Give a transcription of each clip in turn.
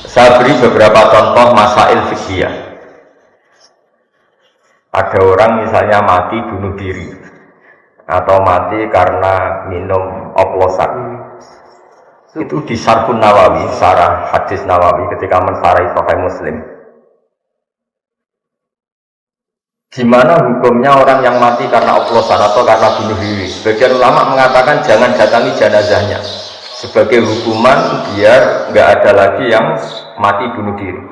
Saya beri beberapa contoh masail fikih. Ada orang misalnya mati bunuh diri atau mati karena minum oplosan. Itu di Syarhun Nawawi, syarah hadis Nawawi ketika mensarai Sahih Muslim. Gimana hukumnya orang yang mati karena oplosan atau karena bunuh diri? Sebagian ulama mengatakan jangan datangi jenazahnya sebagai hukuman biar nggak ada lagi yang mati bunuh diri.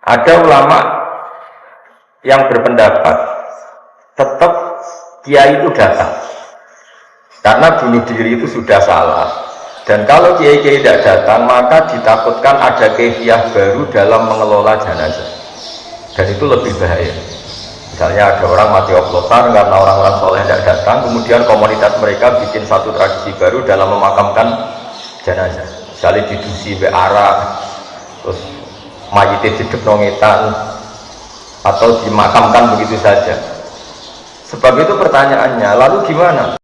Ada ulama yang berpendapat tetap kiai itu datang karena bunuh diri itu sudah salah, dan kalau kiai-kiai tidak datang maka ditakutkan ada kefiah baru dalam mengelola jenazah, dan itu lebih bahaya. Misalnya ada orang mati oplosan karena orang-orang soleh tidak datang, kemudian komunitas mereka bikin satu tradisi baru dalam memakamkan jenazah, misalnya didusi be'arak, terus mayitnya didep nongetan atau dimakamkan begitu saja. Sebab itu pertanyaannya, lalu gimana?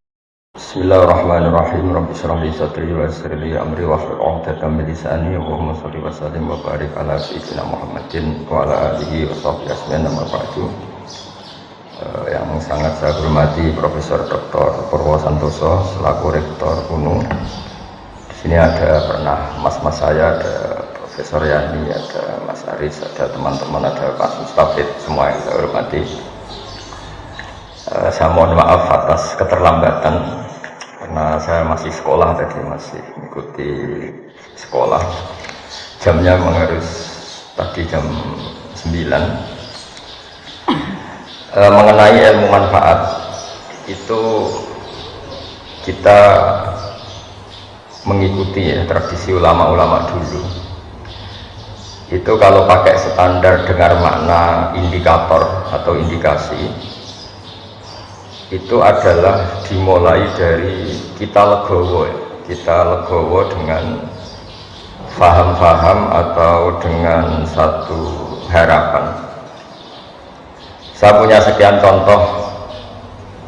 Bismillahirrahmanirrahim. Rabbi shrah li sadri wa yassir li amri wahlul 'uqdatam min lisani yafqahu qawli. Wa sallim wa barik ala sayyidina Muhammadin wa ala alihi wa sahbihi ajmain. Amma ba'du. Yang sangat saya hormati Profesor Dr. Purwo Santoso selaku Rektor UNU. Di sini ada pernah mas-mas saya, ada Profesor Yani, ada Mas Aris, ada teman-teman, ada Pak Mustafid, semua yang saya hormati. Saya mohon maaf atas keterlambatan karena saya masih sekolah tadi, masih mengikuti sekolah. Jamnya harus tadi jam 9. Mengenai ilmu manfaat itu kita mengikuti ya tradisi ulama-ulama dulu. Itu kalau pakai standar dengar makna indikator atau indikasi, itu adalah dimulai dari kita legowo dengan faham-faham atau dengan satu harapan. Saya punya sekian contoh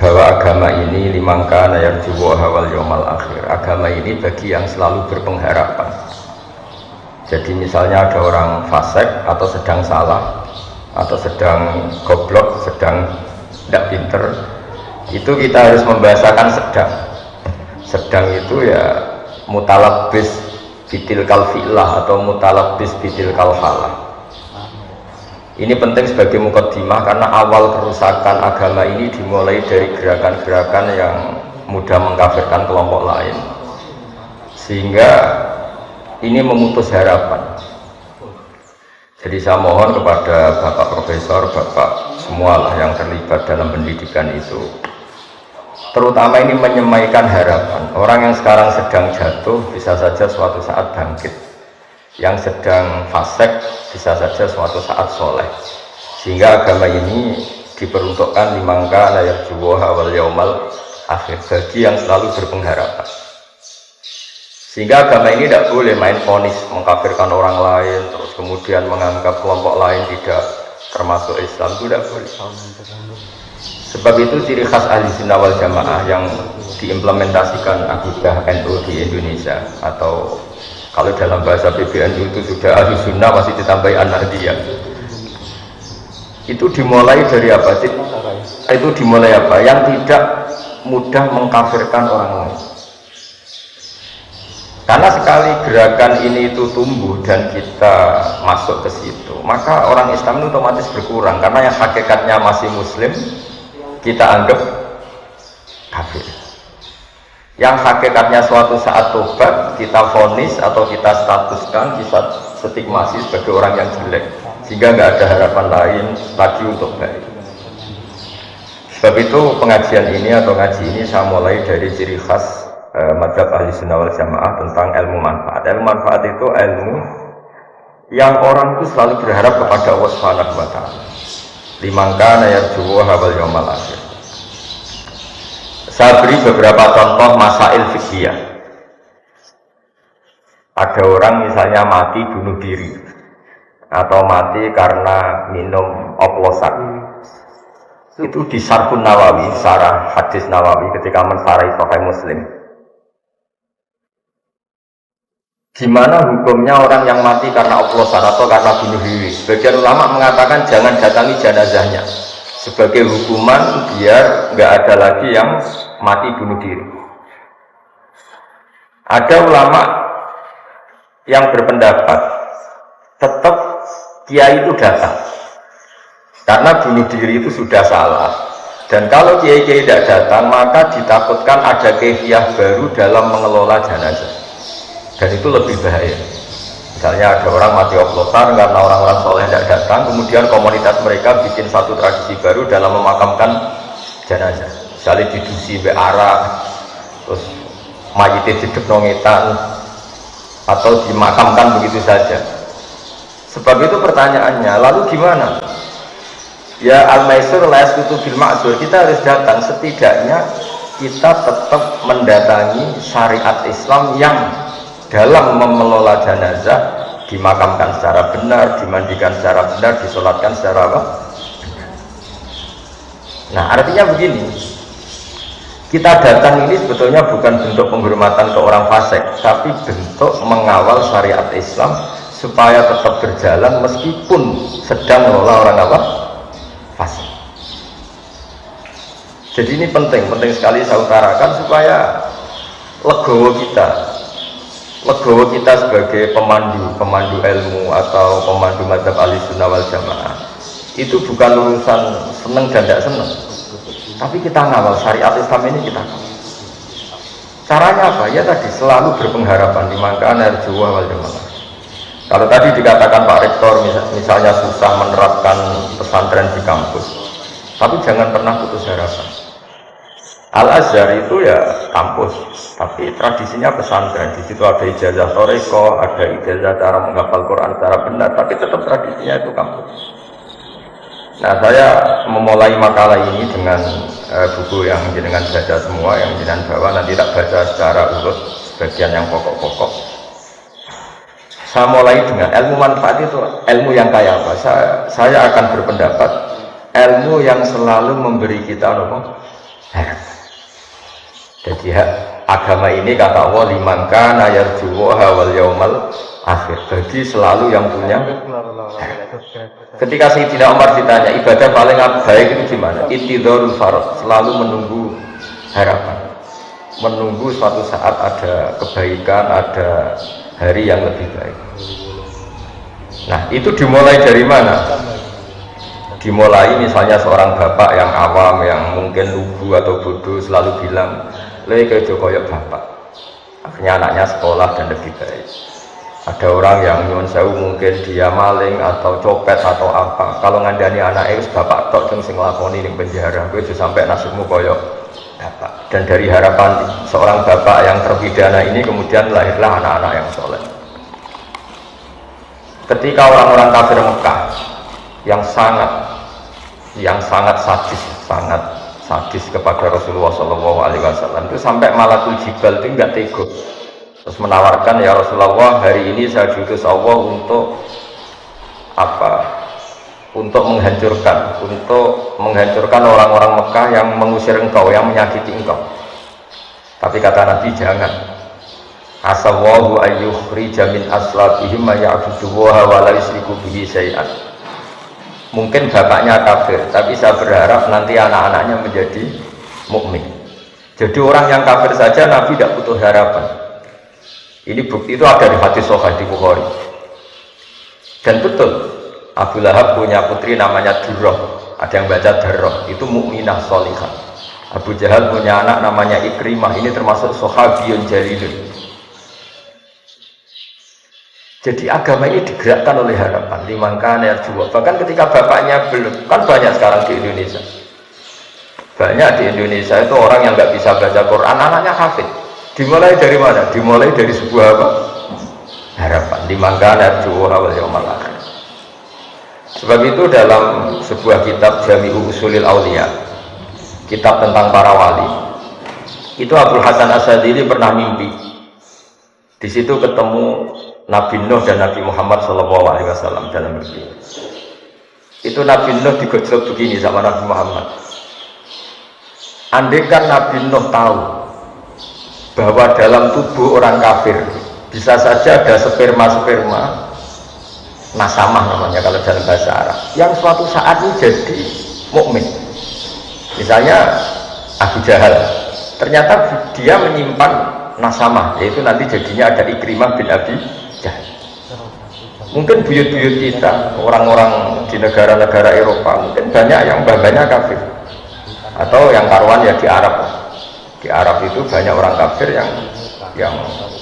bahwa agama ini liman kana yarju wal yaumal akhir. Agama ini bagi yang selalu berpengharapan. Jadi misalnya ada orang fasik atau sedang salah atau sedang goblok, sedang tidak pinter, itu kita harus membahasakan sedang. Sedang itu ya mutalabbis bitil kalfilah atau mutalabbis bitil kalfalah. Ini penting sebagai mukaddimah karena awal kerusakan agama ini dimulai dari gerakan-gerakan yang mudah mengkafirkan kelompok lain, sehingga ini memutus harapan. Jadi saya mohon kepada Bapak Profesor, Bapak semualah yang terlibat dalam pendidikan itu, terutama ini menyemaikan harapan. Orang yang sekarang sedang jatuh bisa saja suatu saat bangkit, yang sedang fasik bisa saja suatu saat soleh, sehingga agama ini diperuntukkan liman kana yarju wal yaumal akhir, bagi yang selalu berpengharapan. Sehingga agama ini tidak boleh main vonis mengkafirkan orang lain, terus kemudian menganggap kelompok lain tidak termasuk Islam, itu tidak boleh. Sebab itu ciri khas ahli sunnah wal jamaah yang diimplementasikan akidah NU di Indonesia, atau kalau dalam bahasa PBNU itu sudah ahli sunnah masih ditambahi an-nahdiyah. Itu dimulai dari apa sih? Itu dimulai apa? Yang tidak mudah mengkafirkan orang lain. Karena sekali gerakan ini itu tumbuh dan kita masuk ke situ, maka orang Islam itu otomatis berkurang, karena yang hakikatnya masih muslim kita anggap kafir. Yang hakikatnya suatu saat tobat kita vonis atau kita statuskan, kita stigmasi sebagai orang yang jelek, sehingga nggak ada harapan lain lagi untuk baik. Sebab itu pengajian ini atau ngaji ini saya mulai dari ciri khas mazhab ahli sunnah wal jamaah tentang ilmu manfaat. Ilmu manfaat itu ilmu yang orang itu selalu berharap kepada Allah Subhanahu wa ta'ala. Liman kana yarju wal yaumal akhir. Saya beri beberapa contoh masail fikih. Ada orang misalnya mati bunuh diri atau mati karena minum oplosan. Itu di Syarhun Nawawi, syarah hadis Nawawi ketika mensarai Sahih Muslim. Gimana hukumnya orang yang mati karena oplosan atau karena bunuh diri? Sebagian ulama mengatakan jangan datangi jenazahnya sebagai hukuman biar nggak ada lagi yang mati bunuh diri. Ada ulama yang berpendapat tetap kiai itu datang karena bunuh diri itu sudah salah, dan kalau kiai-kiai tidak datang maka ditakutkan ada kefiah baru dalam mengelola jenazah. Dan itu lebih bahaya. Misalnya ada orang mati oplosan karena orang-orang soleh tidak datang, kemudian komunitas mereka bikin satu tradisi baru dalam memakamkan jenazah. Misalnya didusi be'ara, terus mayitnya didek-nongetan, atau dimakamkan begitu saja. Sebab itu pertanyaannya, lalu gimana? Ya al-maisur la yasqutu bil ma'zur, kita harus datang, setidaknya kita tetap mendatangi syariat Islam yang dalam mengelola jenazah dimakamkan secara benar, dimandikan secara benar, disolatkan secara apa? Nah, artinya begini, kita datang ini sebetulnya bukan bentuk penghormatan ke orang fasik, tapi bentuk mengawal syariat Islam supaya tetap berjalan meskipun sedang mengelola orang apa? Fasik. Jadi ini penting sekali saya utarakan supaya legowo kita sebagai pemandu ilmu atau pemandu mazhab Ahlussunnah wal Jamaah itu bukan urusan seneng dan tidak seneng, tapi kita ngawal syariat Islam ini kita. Caranya apa? Ya tadi selalu berpengharapan di mangkana arjuwa wal jamaah. Kalau tadi dikatakan Pak Rektor misalnya susah menerapkan pesantren di kampus, tapi jangan pernah putus harapan. Al-Azhar itu ya kampus, tapi tradisinya pesantren. Di situ ada ijazah toreko, ada ijazah cara menghafal Quran secara benar, tapi tetap tradisinya itu kampus. Nah, saya memulai makalah ini dengan buku yang jenengan baca semua, yang jenengan bawa, nanti tak baca secara urut bagian yang pokok-pokok. Saya mulai dengan ilmu manfaat itu, ilmu yang kayak apa? Saya akan berpendapat ilmu yang selalu memberi kita harapan. Jadi agama ini kata Allah liman kana yarjuha wal yaumal akhir, bagi selalu yang punya. Ketika Sayyidina Umar ditanya ibadah paling baik itu gimana, intidharul farad, selalu menunggu harapan, menunggu suatu saat ada kebaikan, ada hari yang lebih baik. Nah, itu dimulai dari mana? Dimulai misalnya seorang bapak yang awam, yang mungkin lugu atau bodoh, selalu bilang lek koyok bapak, akhirnya anaknya sekolah dan lebih baik. Ada orang yang nyuwun sewu, mungkin dia maling atau copet atau apa, kalau ngandani anaknya itu bapak tok sing nglakoni ning penjara, kowe aja sampai nasibmu koyok bapak. Dan dari harapan seorang bapak yang terpidana ini kemudian lahirlah anak-anak yang soleh. Ketika orang-orang kafir Mekah yang sangat sadis kepada Rasulullah SAW itu sampai Malakul Jibal itu enggak tega, terus menawarkan, ya Rasulullah, hari ini saya diutus Allah untuk apa? Untuk menghancurkan orang-orang Mekah yang mengusir engkau, yang menyakiti engkau. Tapi kata Nabi, jangan. Asallahu ayyukhrija min aslabihim ma ya'budullaha wa la yusyriku bihi syai'an. Mungkin bapaknya kafir, tapi saya berharap nanti anak-anaknya menjadi mukmin. Jadi orang yang kafir saja Nabi tidak butuh harapan. Ini bukti itu ada di hadis sahih di Bukhari. Dan betul, Abu Lahab punya putri namanya Durrah. Ada yang baca Darrah, itu mukminah sholihah. Abu Jahal punya anak namanya Ikrimah, ini termasuk sahabiyun jalilun. Jadi agama ini digerakkan oleh harapan, liman kana yarju. Bahkan ketika bapaknya belum, kan banyak sekarang di Indonesia. Banyak di Indonesia itu orang yang nggak bisa baca Quran, anaknya hafid. Dimulai dari mana? Dimulai dari sebuah apa? Harapan, liman kana yarju wal yaumal akhir. Sebab itu dalam sebuah kitab Jami'u Ushulil Auliya, kitab tentang para wali, itu Abdul Hasan Asyadzili pernah mimpi. Di situ ketemu Nabi Nuh dan Nabi Muhammad SAW dalam mimpi. Itu Nabi Nuh digojlok begini sama Nabi Muhammad. Andaikan Nabi Nuh tahu bahwa dalam tubuh orang kafir bisa saja ada sperma nasamah namanya kalau dalam bahasa Arab, yang suatu saat ini jadi mukmin. Misalnya Abu Jahal, ternyata dia menyimpan nasamah, yaitu nanti jadinya ada Ikrimah bin Abi Jahal. Mungkin buyut-buyut kita, orang-orang di negara-negara Eropa, mungkin banyak yang mbah-mbahnya kafir, atau yang karuan ya di Arab. Di Arab itu banyak orang kafir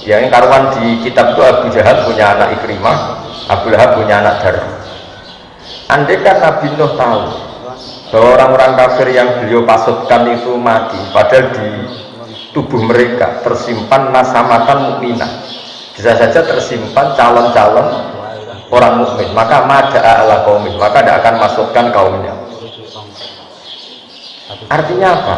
yang karuan di kitab itu Abu Jahal punya anak Ikrimah, Abu Lahab punya anak Dar. Andai kan Nabi Nuh tahu bahwa orang-orang kafir yang beliau pasutkan itu mati, padahal di tubuh mereka tersimpan nasamatan mukminah, bisa saja tersimpan calon-calon orang mukmin, maka mada'a ala qaumin, maka tidak akan masukkan kaumnya. Artinya apa?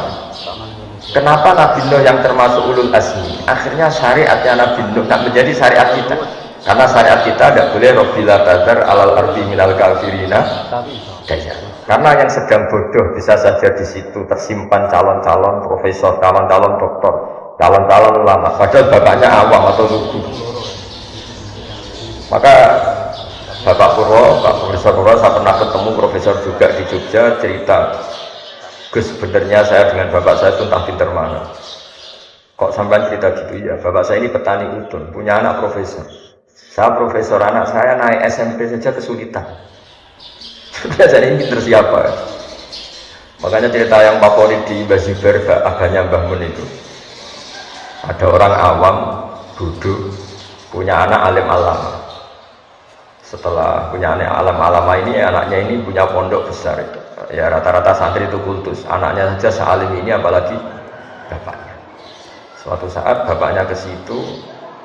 Kenapa Nabi Nuh yang termasuk ulul azmi akhirnya syariatnya Nabi Nuh tak menjadi syariat kita? Karena syariat kita tidak boleh robbila tadar alal ardi minal kafirina daya. Karena yang sedang bodoh bisa saja di situ tersimpan calon-calon profesor, calon-calon doktor, calon-calon ulama, padahal bapaknya awam atau lugu. Maka Bapak Purwo, Pak Profesor Purwo, saya pernah ketemu profesor juga di Jogja, cerita, Gus, sebenarnya saya dengan bapak saya itu entah pinter mana. Kok sampai cerita gitu ya? Bapak saya ini petani udon, punya anak profesor. Saya profesor, anak saya naik SMP saja kesulitan. Biasanya ini pinter siapa? Makanya cerita yang favorit di Bazibar, agaknya Mbah Mun itu. Ada orang awam, duduk, punya anak alim alama. Setelah punya anak alam alama ini, anaknya ini punya pondok besar itu. Ya rata-rata santri itu kultus. Anaknya saja sealim ini, apalagi bapaknya. Suatu saat bapaknya ke situ,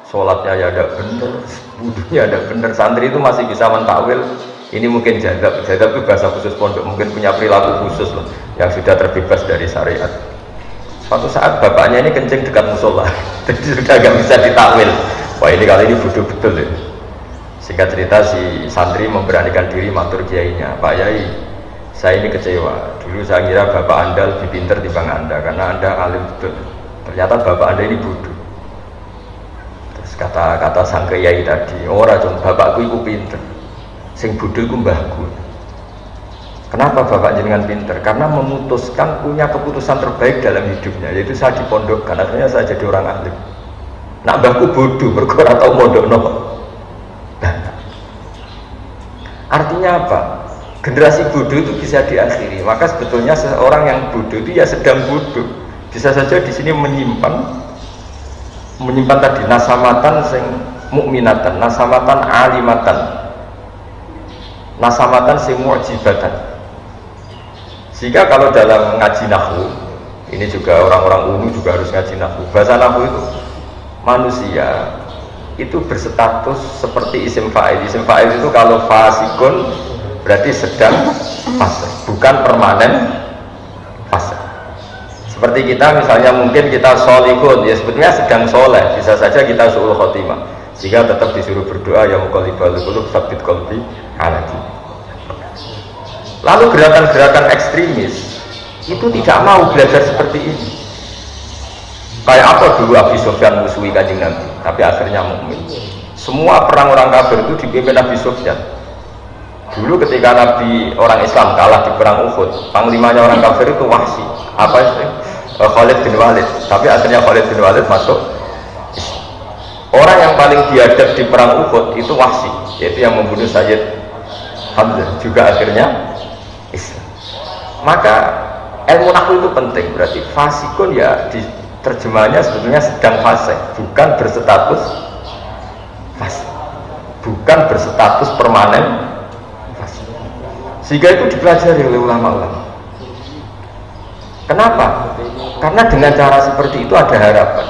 sholatnya ya ada bener, wudunya ada bener. Santri itu masih bisa mentakwil. Ini mungkin jadab itu bahasa khusus pondok, mungkin punya perilaku khusus loh, yang sudah terbebas dari syariat. Suatu saat bapaknya ini kencing dekat musola, jadi sudah agak bisa ditakwil. Wah ini kali ini bodoh betul ya. Singkat cerita si santri memberanikan diri matur kiainya, Pak Yai, saya ini kecewa. Dulu saya kira bapak anda lebih pintar dibanding anda, karena anda alim betul. Ternyata bapak anda ini bodoh. Terus kata sang kiai tadi, ora cung, bapakku itu pintar, sing bodoh itu mbahku. Kenapa bapak jenengan pintar? Karena memutuskan punya keputusan terbaik dalam hidupnya, yaitu saya dipondokkan, akhirnya saya jadi orang alim. Nak mbahku bodoh, berkora tau mondok no. Artinya apa? Generasi bodoh itu bisa diakhiri. Maka sebetulnya seorang yang bodoh itu ya sedang bodoh. Bisa saja di sini menyimpan tadi nasamatan sing mukminatan, nasamatan alimatan, nasamatan sing mu'jibatan. Sehingga kalau dalam ngaji nahwu, ini juga orang-orang umum juga harus ngaji nahwu. Bahasa nahwu itu manusia itu berstatus seperti isim fa'il. Isim fa'il itu kalau fasikun berarti sedang fasik, bukan permanen fasik. Seperti kita misalnya mungkin kita sholihun, ya sebetulnya sedang soleh, bisa saja kita su'ul khotimah, sehingga tetap disuruh berdoa ya muqallibal qulub tsabbit qalbi ala dinik. Lalu gerakan-gerakan ekstremis itu tidak mau belajar seperti ini. Kayak apa dulu Abi Sufyan musuhi Kanjeng Nabi, tapi akhirnya mukmin. Semua perang orang kafir itu dipimpin Abi Sufyan. Dulu ketika Nabi orang Islam kalah di perang Uhud, panglimanya orang kafir itu Wahsy, Khalid bin Walid. Tapi akhirnya Khalid bin Walid masuk Islam. Orang yang paling biadab di perang Uhud itu Wahsy, yaitu yang membunuh Sayyid Hamzah, juga akhirnya Islam. Maka ilmu nahwu itu penting, berarti fasikun ya di terjemahannya sebetulnya sedang fasik, bukan berstatus fasik, bukan berstatus permanen fasik. Sehingga itu dipelajari oleh ulama-ulama. Kenapa? Karena dengan cara seperti itu ada harapan.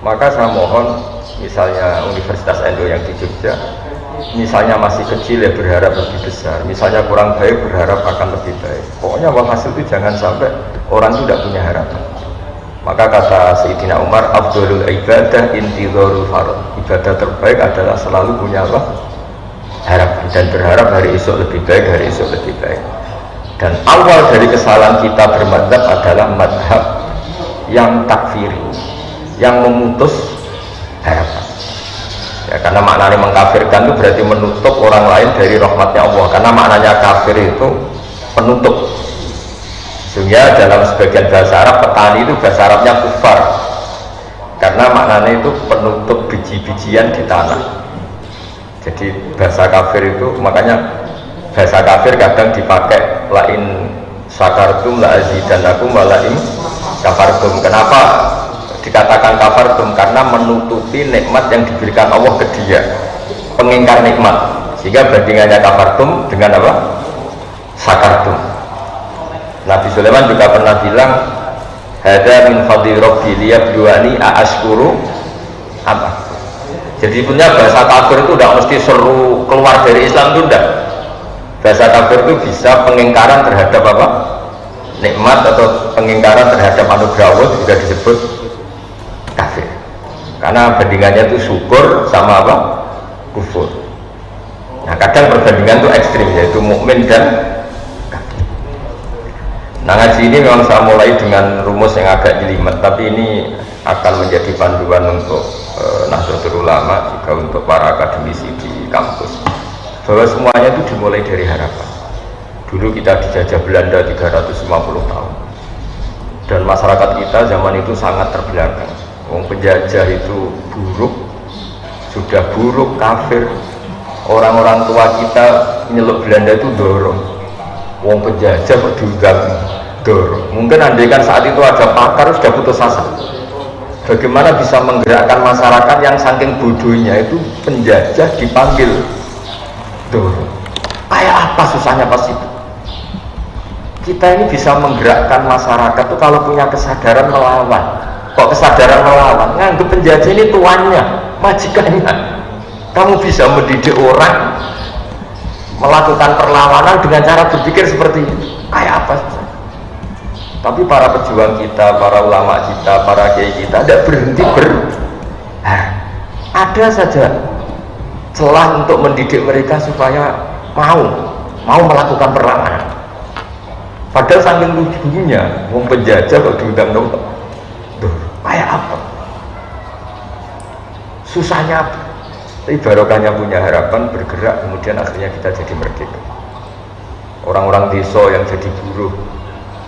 Maka saya mohon, misalnya Universitas Endo yang di Jogja, misalnya masih kecil ya berharap lebih besar, misalnya kurang baik berharap akan lebih baik. Pokoknya hasil itu jangan sampai orang itu tidak punya harapan. Maka kata Sayyidina Umar, afdhalul ibadah intidharul farad. Ibadah terbaik adalah selalu punya apa? Harapan, dan berharap hari esok lebih baik, hari esok lebih baik. Dan awal dari kesalahan kita bermadzhab adalah madhab yang takfiri, yang memutus Ya, karena maknanya mengkafirkan itu berarti menutup orang lain dari rahmatnya Allah. Karena maknanya kafir itu penutup. Sehingga dalam sebagian bahasa Arab petani itu bahasa Arabnya kufar. Karena maknanya itu penutup biji-bijian di tanah. Jadi bahasa kafir itu makanya bahasa kafir kadang dipakai lain syakartum la azidannakum wa lain kafartum. Kenapa dikatakan kafartum? Karena menutupi nikmat yang diberikan Allah ke dia, pengingkar nikmat. Sehingga bandingannya kafartum dengan apa? Syakartum. Nabi Sulaiman juga pernah bilang, hada min fadli rabbi liyabluwani aashkuru apa. Jadi punya bahasa kafir itu tidak mesti seru keluar dari Islam itu tidak. Bahasa kafir itu bisa pengingkaran terhadap apa? Nikmat atau pengingkaran terhadap anugerah Allah juga disebut kafir. Karena bandingannya itu syukur sama apa? Kufur. Nah kadang perbandingan itu ekstrim, yaitu mukmin dan kafir. Nah ngaji ini memang saya mulai dengan rumus yang agak jelimet, tapi ini akan menjadi panduan untuk Nahdlatul Ulama, juga untuk para akademisi di kampus, bahwa semuanya itu dimulai dari harapan. Dulu kita dijajah Belanda 350 tahun, dan masyarakat kita zaman itu sangat terbelakang. Wong penjajah itu buruk, sudah buruk, kafir. Orang-orang tua kita nyeluk Belanda itu dorong. Wong penjajah berdiundang dorong. Mungkin andaikan saat itu ada pakar sudah putus asa. Bagaimana bisa menggerakkan masyarakat yang saking bodohnya itu penjajah dipanggil dorong. Kayak apa susahnya pas itu? Kita ini bisa menggerakkan masyarakat itu kalau punya kesadaran melawan. Kok kesadaran melawan? Nganggep penjajah ini tuannya, majikannya. Kamu bisa mendidik orang melakukan perlawanan dengan cara berpikir seperti itu. Kayak apa? Tapi para pejuang kita, para ulama kita, para kiai kita tidak berhenti ada saja celah untuk mendidik mereka supaya mau melakukan perlawanan. Padahal saking lucunya, wong penjajah kok diundang dong. Kayak apa? Susahnya apa? Tapi barokahnya punya harapan, bergerak, kemudian akhirnya kita jadi merdeka. Orang-orang desa yang jadi buruh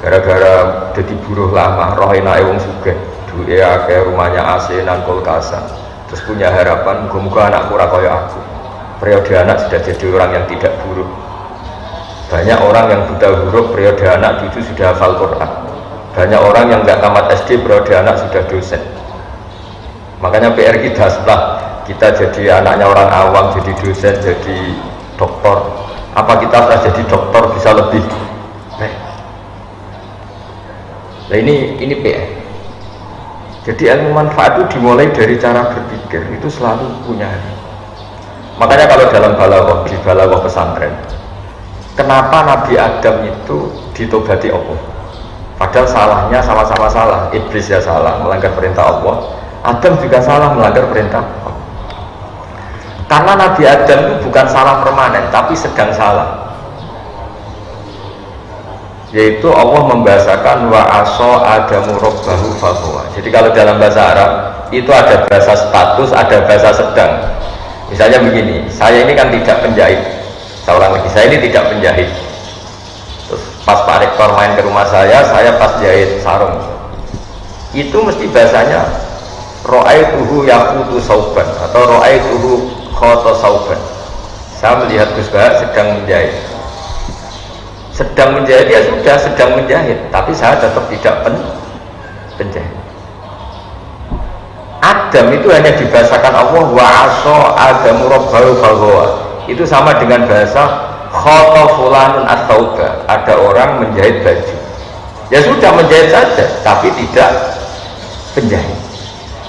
gara-gara jadi buruh lama, roh enake wong sugih, duwe akeh, rumahnya AC nan kulkasan, terus punya harapan muga-muga anakku ora kaya aku. Periode anak sudah jadi orang yang tidak buruh. Banyak orang yang buta huruf, periode anak cucu sudah hafal Quran. Banyak orang yang nggak tamat SD, periode anak sudah dosen. Makanya PR kita setelah kita jadi anaknya orang awam, jadi dosen, jadi doktor, apa kita setelah jadi doktor bisa lebih baik? Nah ini PR. Jadi ilmu manfaat itu dimulai dari cara berpikir, itu selalu punya. Makanya kalau dalam balaghah, di balaghah pesantren, kenapa Nabi Adam itu ditobati Allah? Padahal salahnya sama-sama salah. Iblis ya salah, melanggar perintah Allah. Adam juga salah, melanggar perintah Allah. Karena Nabi Adam itu bukan salah permanen, tapi sedang salah. Yaitu Allah membahasakan wa aso adamu robbahu fahuwa. Jadi kalau dalam bahasa Arab itu ada bahasa status, ada bahasa sedang. Misalnya begini, saya ini kan tidak penjahit. Saya ulang lagi, saya ini tidak penjahit. Terus pas Pak Rektor main ke rumah saya pas jahit sarung. Itu mesti bahasanya ro'aituhu yaqutu sauban atau ro'aituhu khoto sauban. Saya melihat Gus Bahak sedang menjahit. Sedang menjahit, ya sudah sedang menjahit, tapi saya tetap tidak penjahit. Adam itu hanya dibahasakan Allah wa aso adamu robbahu fahuwa. Itu sama dengan bahasa khoto fulanun at-tauba, ada orang menjahit baju. Ya sudah menjahit saja, tapi tidak penjahit.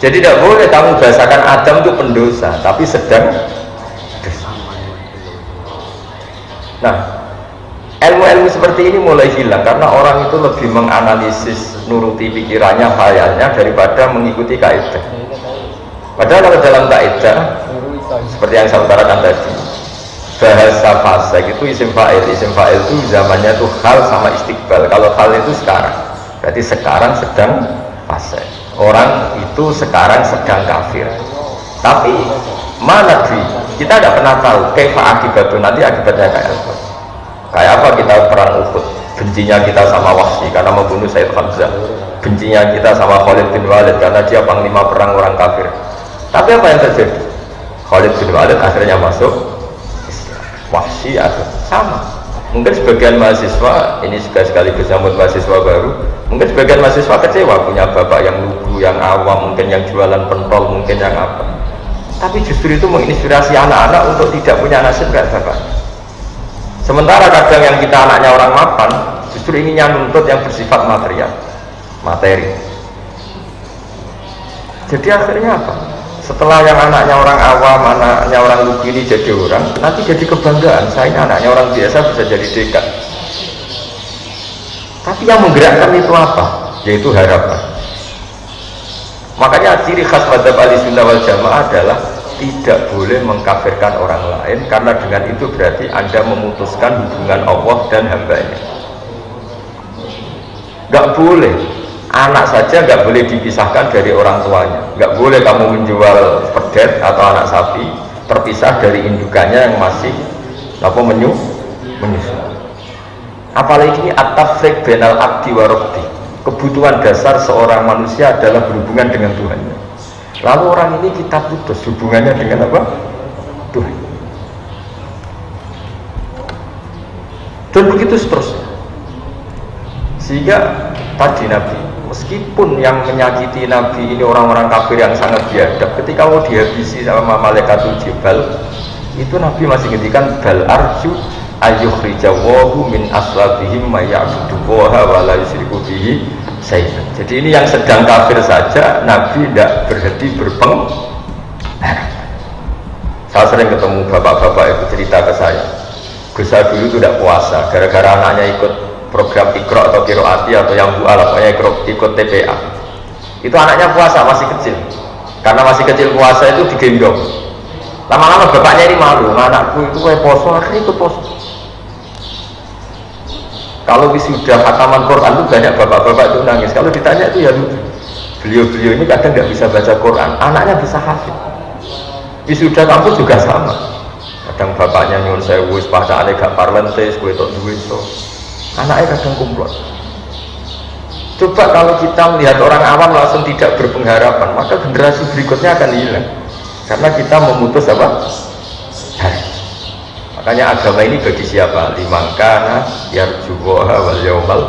Jadi tidak boleh kamu bahasakan Adam itu pendosa, tapi sedang dosa. Nah, ilmu-ilmu seperti ini mulai hilang karena orang itu lebih menganalisis, nuruti pikirannya, khayalnya daripada mengikuti kaidah. Padahal kalau dalam kaidah seperti yang saya utarakan tadi, bahasa fasik itu isim fa'il itu zamannya itu hal sama istiqbal. Kalau hal itu sekarang, berarti sekarang sedang fasik. Orang itu sekarang sedang kafir. Tapi mana sih? Kita tidak pernah tahu kaifa akibatnya, nanti akibatnya kayak apa. Kayak apa kita perang Uhud, bencinya kita sama Wahsy karena membunuh Sayyid Hamzah, bencinya kita sama Khalid bin Walid karena dia panglima perang orang kafir. Tapi apa yang terjadi? Khalid bin Walid akhirnya masuk Islam, Wahsy sama. Mungkin sebagian mahasiswa, ini juga sekaligus sambut mahasiswa baru, mungkin sebagian mahasiswa kecewa punya bapak yang lugu, yang awam, mungkin yang jualan pentol, mungkin yang apa. Tapi justru itu menginspirasi anak-anak untuk tidak punya nasib kayak bapak. Sementara kadang yang kita anaknya orang mapan, justru inginnya nuntut yang bersifat material, materi. Jadi akhirnya apa? Setelah yang anaknya orang awam, anaknya orang lugu ini jadi orang, nanti jadi kebanggaan, saya ini anaknya orang biasa bisa jadi dekan. Tapi yang menggerakkan itu apa? Yaitu harapan. Makanya ciri khas madzhab Ahlussunnah wal Jamaah adalah tidak boleh mengkafirkan orang lain, karena dengan itu berarti Anda memutuskan hubungan Allah dan hambanya. Gak boleh. Anak saja nggak boleh dipisahkan dari orang tuanya. Nggak boleh kamu menjual pedet atau anak sapi terpisah dari indukannya yang masih menyusu. Apalagi ini at-tafriq bainal abdi wa rabbi. Kebutuhan dasar seorang manusia adalah berhubungan dengan Tuhannya. Lalu orang ini kita putus hubungannya dengan apa? Tuhan. Dan begitu seterusnya. Sehingga tadi Nabi, meskipun yang menyakiti Nabi ini orang-orang kafir yang sangat biadab, ketika mau dihabisi sama malaikatul jibal, itu Nabi masih ngendikan bal arju ayyukhrijawahu min aslabihim may ya'budullaha wa la yusyriku bihi syai'an. Jadi ini yang sedang kafir saja Nabi tidak berhenti berpengharap. Saya sering ketemu bapak-bapak itu cerita ke saya, Gus dulu itu tidak puasa gara-gara anaknya ikut program Iqra atau Qiraati atau yang bu'al, pokoknya ikut TPA. Itu anaknya puasa masih kecil, karena masih kecil puasa itu digendong. Lama-lama bapaknya ini malu, anakku itu poso, akhirnya ikut poso. Kalau wisuda khataman Quran itu banyak bapak-bapak itu nangis. Kalau ditanya itu ya lucu. Beliau-beliau ini kadang nggak bisa baca Quran, anaknya bisa hafid. Wisuda kampus juga sama. Kadang bapaknya nyuruh saya wis bacaane gak parlentes, kowe tok duwe iso. Anaknya kadang kumplot. Coba kalau kita melihat orang awam langsung tidak berpengharapan, maka generasi berikutnya akan hilang. Karena kita memutus apa? Makanya agama ini bagi siapa? Limangkana yarjuwaha wal yaumal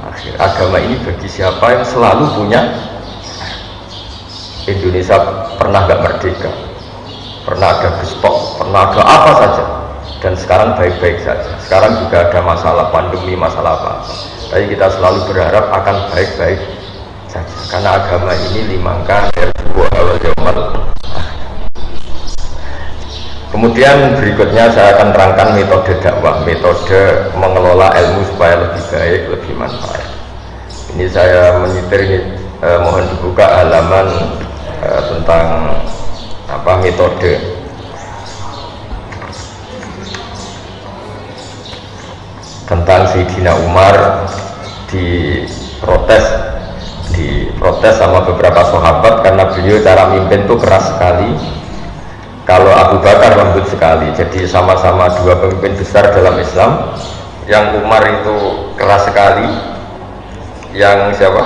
akhir. Agama ini bagi siapa yang selalu punya. Indonesia pernah gak merdeka, pernah ada gestok, pernah ada apa saja, dan sekarang baik-baik saja. Sekarang juga ada masalah pandemi, masalah apa, tapi kita selalu berharap akan baik-baik saja, karena agama ini limangkan wal yaumal. Kemudian berikutnya saya akan terangkan metode dakwah, metode mengelola ilmu supaya lebih baik, lebih manfaat. Ini saya menyitir ini, mohon dibuka halaman tentang apa metode. Tentang Sayyidina Umar diprotes sama beberapa sahabat karena beliau cara mimpin itu keras sekali. Kalau Abu Bakar lembut sekali. Jadi sama-sama dua pemimpin besar dalam Islam. Yang Umar itu keras sekali, yang siapa?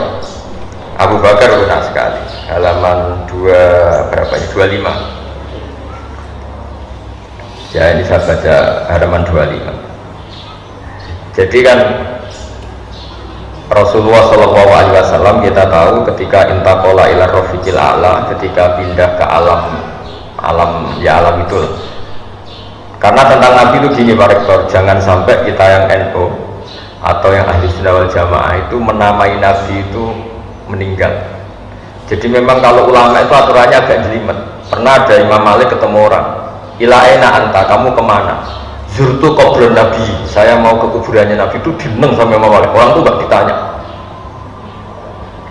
Abu Bakar lunak sekali. Halaman 25. Ya ini saya baca halaman 25. Jadi kan Rasulullah SAW kita tahu ketika intaqala ila rafiqil a'la, ketika pindah ke alam itu. Karena tentang Nabi itu gini Pak Rektor, jangan sampai kita yang NU atau yang Ahlussunnah wal Jamaah itu menamai Nabi itu meninggal. Jadi memang kalau ulama itu aturannya agak jelimet. Pernah ada Imam Malik ketemu orang, ila aina anta, kamu kemana? Zurtu kubur Nabi, saya mau ke kuburannya Nabi. Itu dineng sama Imam Malik, orang itu gak ditanya.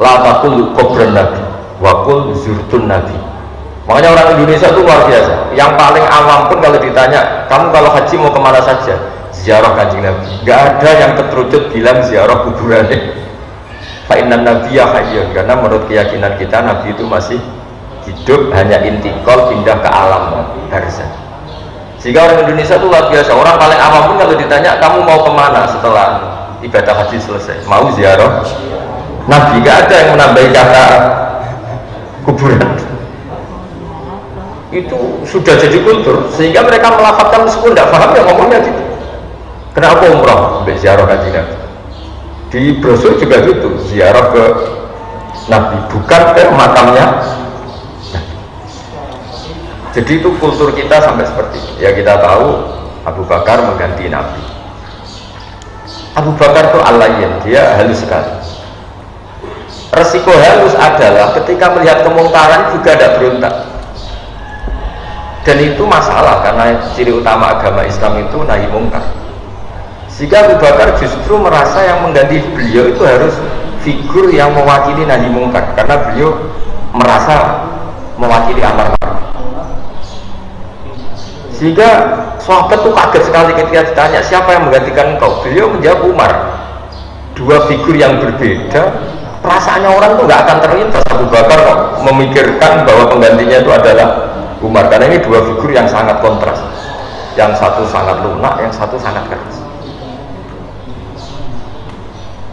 La taqul kubur Nabi, wa qul zurtun Nabi. Makanya orang Indonesia itu luar biasa. Yang paling awam pun kalau ditanya, kamu kalau haji mau kemana saja? Ziarah Kanjeng Nabi. Gak ada yang keterucut bilang ziarah kuburannya. Fa innan nabiyya hayyun, karena menurut keyakinan kita Nabi itu masih hidup hanya intikal, pindah ke alam barzah. Sehingga orang Indonesia itu luar biasa. Orang paling awam pun kalau ditanya kamu mau kemana setelah ibadah haji selesai, mau ziarah Nabi. Gak ada yang menambahi kata kuburan. Itu sudah jadi kultur, sehingga mereka melafalkan meskipun tidak paham ya ngomongnya gitu. Kenapa umrah sampai ziarah haji Nabi? Di brosur juga gitu, ziarah ke Nabi, bukan ke makamnya. Jadi itu kultur kita sampai seperti itu. Ya kita tahu Abu Bakar mengganti Nabi. Abu Bakar itu alayen, dia halus sekali. Resiko halus adalah ketika melihat kemungkaran juga tidak berontak. Dan itu masalah karena ciri utama agama Islam itu nahi mungkar. Sehingga Abu Bakar justru merasa yang mengganti beliau itu harus figur yang mewakili nahi mungkar, karena beliau merasa mewakili amar ma'ruf. Sehingga sahabat itu kaget sekali ketika ditanya siapa yang menggantikan engkau. Beliau menjawab Umar. Dua figur yang berbeda, perasaannya orang itu nggak akan terlintas Abu Bakar kok memikirkan bahwa penggantinya itu adalah Umar, karena ini dua figur yang sangat kontras. Yang satu sangat lunak, yang satu sangat keras.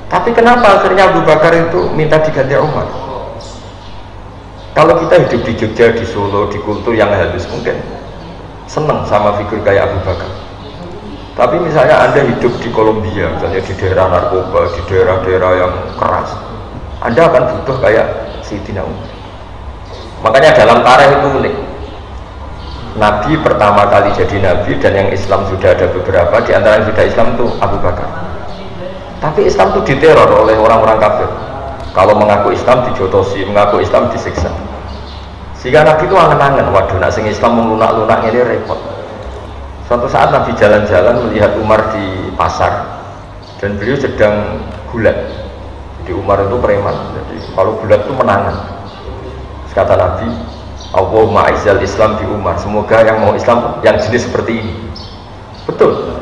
Tapi kenapa akhirnya Abu Bakar itu minta diganti Umar? Kalau kita hidup di Jogja, di Solo, di kultur yang halus, mungkin senang sama figur kayak Abu Bakar. Tapi misalnya Anda hidup di Kolombia, misalnya di daerah narkoba, di daerah-daerah yang keras, Anda akan butuh kayak Sayyidina Umar. Makanya dalam tarikh itu unik. Nabi pertama kali jadi Nabi dan yang Islam sudah ada beberapa, di antara yang sudah Islam itu Abu Bakar. Tapi Islam itu diteror oleh orang-orang kafir. Kalau mengaku Islam dijotosi, mengaku Islam disiksa. Sehingga Nabi itu angen-angen, waduh nak sing Islam melunak-lunak ini repot. Suatu saat Nabi jalan-jalan melihat Umar di pasar dan beliau sedang gulat. Jadi Umar itu preman, jadi kalau gulat itu menangan. Terus kata Nabi, Allahumma a'izzal Islam bi Umar, semoga yang mau Islam yang jenis seperti ini. Betul.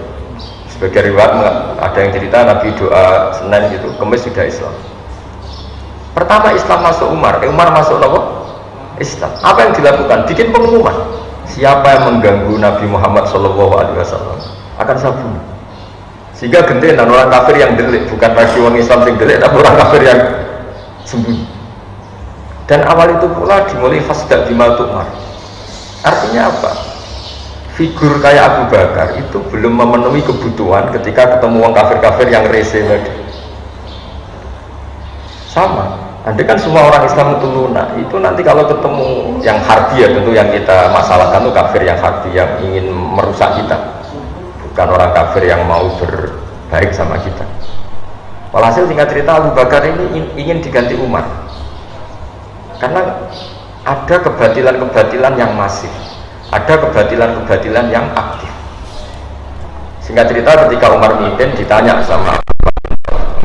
Sebagai riwayat ada yang cerita Nabi doa Senin gitu, Kemis sudah Islam. Pertama Islam masuk Umar, Umar masuk apa? Islam. Apa yang dilakukan? Bikin pengumuman. Siapa yang mengganggu Nabi Muhammad SAW akan saya bunuh. Sehingga gentenan orang kafir yang delik, bukan lagi orang Islam yang delik, tapi orang kafir yang sembunyi. Dan awal itu pula dimulai fasda bima tu'mar. Artinya apa? Figur kayak Abu Bakar itu belum memenuhi kebutuhan ketika ketemu orang kafir-kafir yang rese tadi. Sama. Andai kan semua orang Islam itu lunak, itu nanti kalau ketemu yang harbi, ya tentu yang kita masalahkan itu kafir yang harbi, yang ingin merusak kita, bukan orang kafir yang mau berbaik sama kita. Walhasil singkat cerita Abu Bakar ini ingin diganti Umar karena ada kebatilan-kebatilan yang masif, ada kebatilan-kebatilan yang aktif. Singkat cerita ketika Umar mimpin ditanya sama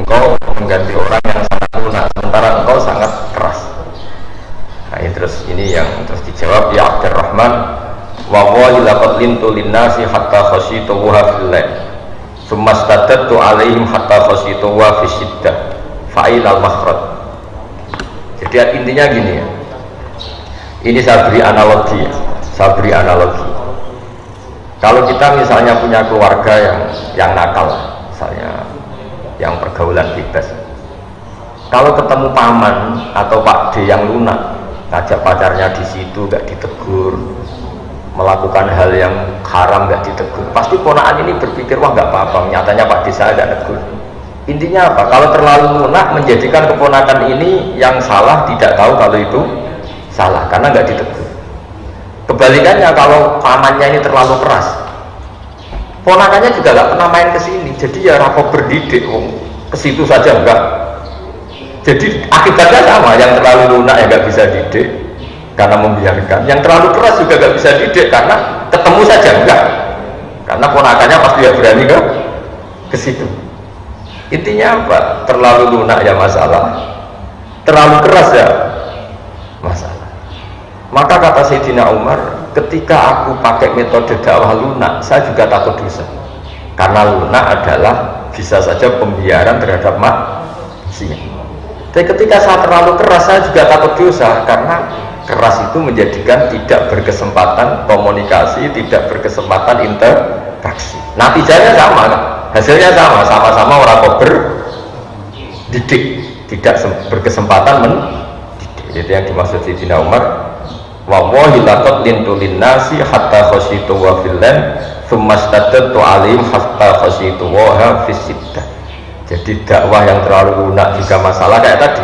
engkau mengganti orang yang sangat lunak sementara engkau sangat keras. Nah ini terus ini yang terus dijawab, ya Abdurrahman wa wallahi laqad lintu linnasi hatta khasyitu wa fil lail thumma stadadtu alaihim hatta khasyitu wa fi syiddah fa'ilal makhraj. Jadi intinya gini ya, ini saya beri analogi. Kalau kita misalnya punya keluarga yang nakal, misalnya yang pergaulan bebas, kalau ketemu paman atau Pak D yang lunak, ngajak pacarnya di situ nggak ditegur, melakukan hal yang haram nggak ditegur, pasti ponakan ini berpikir wah nggak apa-apa, nyatanya Pak D saya nggak negur. Intinya apa? Kalau terlalu lunak menjadikan keponakan ini yang salah tidak tahu kalau itu salah karena nggak ditegur. Kebalikannya kalau pamannya ini terlalu keras, ponakannya juga nggak pernah main ke sini, jadi ya rapo berdidik ke situ saja enggak. Jadi akibatnya sama, yang terlalu lunak ya nggak bisa didik karena membiarkan, yang terlalu keras juga nggak bisa didik karena ketemu saja enggak, karena ponakannya pasti ya berani ke situ. Intinya apa? Terlalu lunak ya masalah, terlalu keras ya masalah. Maka kata Sayyidina Umar, ketika aku pakai metode dakwah lunak, saya juga takut dosa. Karena lunak adalah bisa saja pembiaran terhadap maksiat. Tapi ketika saya terlalu keras, saya juga takut dosa. Karena keras itu menjadikan tidak berkesempatan komunikasi, tidak berkesempatan interaksi. Natijanya sama, hasilnya sama, sama-sama orang kober didik, tidak berkesempatan mendidik. Itu yang dimaksud Sayyidina Umar. Wallahi laqad lintulin nasi hatta khasyitu wa fillan thumma staddattu alim hatta khasyitu wa fis siddah. Jadi dakwah yang terlalu lunak juga masalah kayak tadi.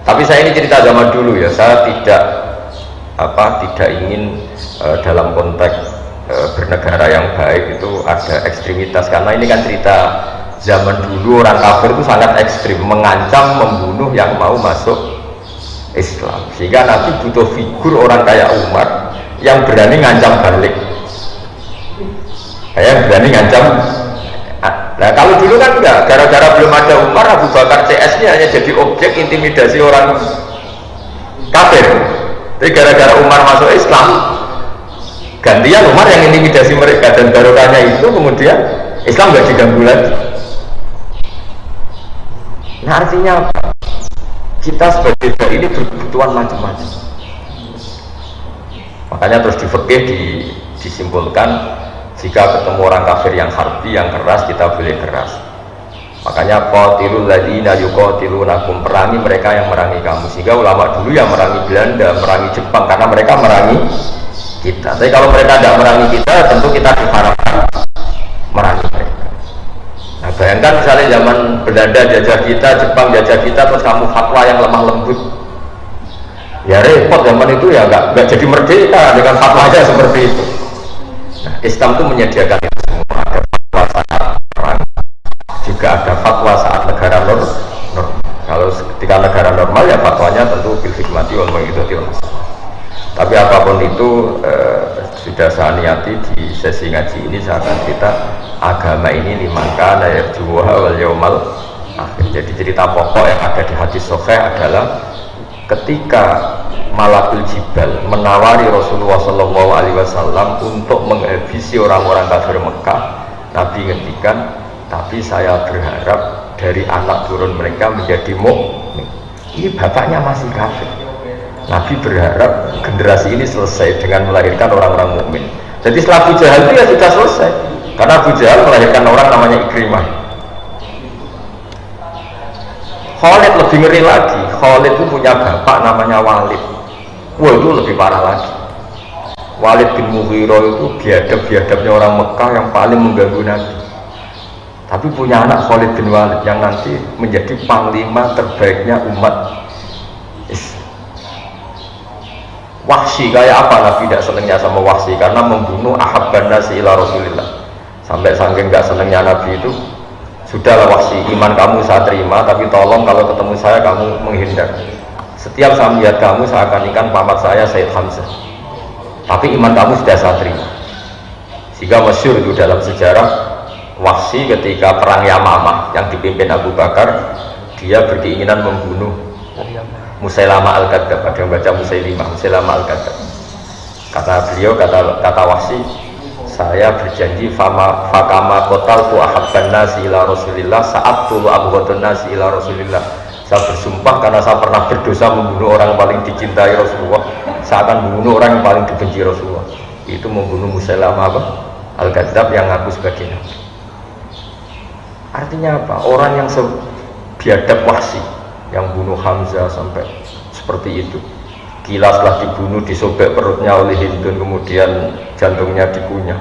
Tapi saya ini cerita zaman dulu ya, saya tidak ingin dalam konteks bernegara yang baik itu ada ekstremitas, karena ini kan cerita zaman dulu orang kafir itu sangat ekstrim, mengancam membunuh yang mau masuk Islam, sehingga Nabi butuh figur orang kayak Umar yang berani ngancam balik, yang berani ngancam. Nah kalau dulu kan enggak, gara-gara belum ada Umar, Abu Bakar CS nya hanya jadi objek intimidasi orang kafir. Tapi gara-gara Umar masuk Islam, gantian Umar yang intimidasi mereka, dan barokahnya itu kemudian Islam nggak diganggu lagi. Nah artinya apa? Kita sebagai dai ini berkebutuhan macam-macam. Makanya terus di fikih disimpulkan, jika ketemu orang kafir yang harbi, yang keras, kita boleh keras. Makanya qatilul ladzina yuqatilunakum, perangi mereka yang merangi kamu. Sehingga ulama dulu yang merangi Belanda, merangi Jepang, karena mereka merangi kita. Tapi kalau mereka tidak merangi kita, tentu kita diharapkan merangi mereka. Nah bayangkan misalnya zaman Belanda jajah kita, Jepang jajah kita, terus kamu fatwa yang lemah lembut, ya repot. Zaman itu ya nggak jadi merdeka dengan fatwanya seperti itu. Nah, Islam itu menyediakan itu semua. Ada fatwa saat perang, juga ada fatwa saat negara normal. Kalau ketika negara normal ya fatwanya tentu bil hikmati wal mau'izatil hasanah. Tapi apapun itu sudah saya niati di sesi ngaji ini, saya akan cerita agama ini liman kana yarjuha wal yaumal akhir. Jadi cerita pokok yang ada di hadis sahih adalah ketika Malakul Jibal menawari Rasulullah SAW untuk menghabisi orang-orang kafir Mekah, Nabi ngendikan, tapi saya berharap dari anak turun mereka menjadi mukmin. Ini bapaknya masih kafir. Nabi berharap generasi ini selesai dengan melahirkan orang-orang mukmin. Jadi setelah Abu Jahal itu ya sudah selesai, karena Abu Jahal melahirkan orang namanya Ikrimah. Khalid lebih ngeri lagi. Khalid itu punya bapak namanya Walid. Wah itu lebih parah lagi. Walid bin Mughirah itu biadab-biadabnya orang Mekah yang paling mengganggu Nabi. Tapi punya anak Khalid bin Walid yang nanti menjadi panglima terbaiknya umat Islam. Wahsy, kayak apa Nabi tidak senangnya sama Wahsy? Karena membunuh ahabban nasi ila Rasulillah. Sampai saking gak senangnya Nabi itu, sudahlah Wahsy, iman kamu saya terima, tapi tolong kalau ketemu saya kamu menghindar. Setiap saya melihat kamu seakan-akan paman saya Sayyid Hamzah, tapi iman kamu sudah saya terima. Sehingga masyhur itu dalam sejarah, Wahsy ketika perang Yamamah yang dipimpin Abu Bakar, dia berkeinginan membunuh Musailamah Al-Kadzab. Ada yang baca Musailamah Al-Kadzab. Kata beliau, kata Wahsy, saya berjanji fakama qataltu ahabban nasi ila Rasulillah saat tulu abghadun nasi ila Rasulillah. Saya bersumpah karena saya pernah berdosa membunuh orang paling dicintai Rasulullah, saya akan membunuh orang yang paling dibenci Rasulullah. Itu membunuh Musailamah Al-Kadzab yang ngaku sebagai nabi. Artinya apa? Orang yang biadab Wahsy, yang bunuh Hamzah sampai seperti itu, gila setelah dibunuh disobek perutnya oleh Hindun, kemudian jantungnya dikunyah.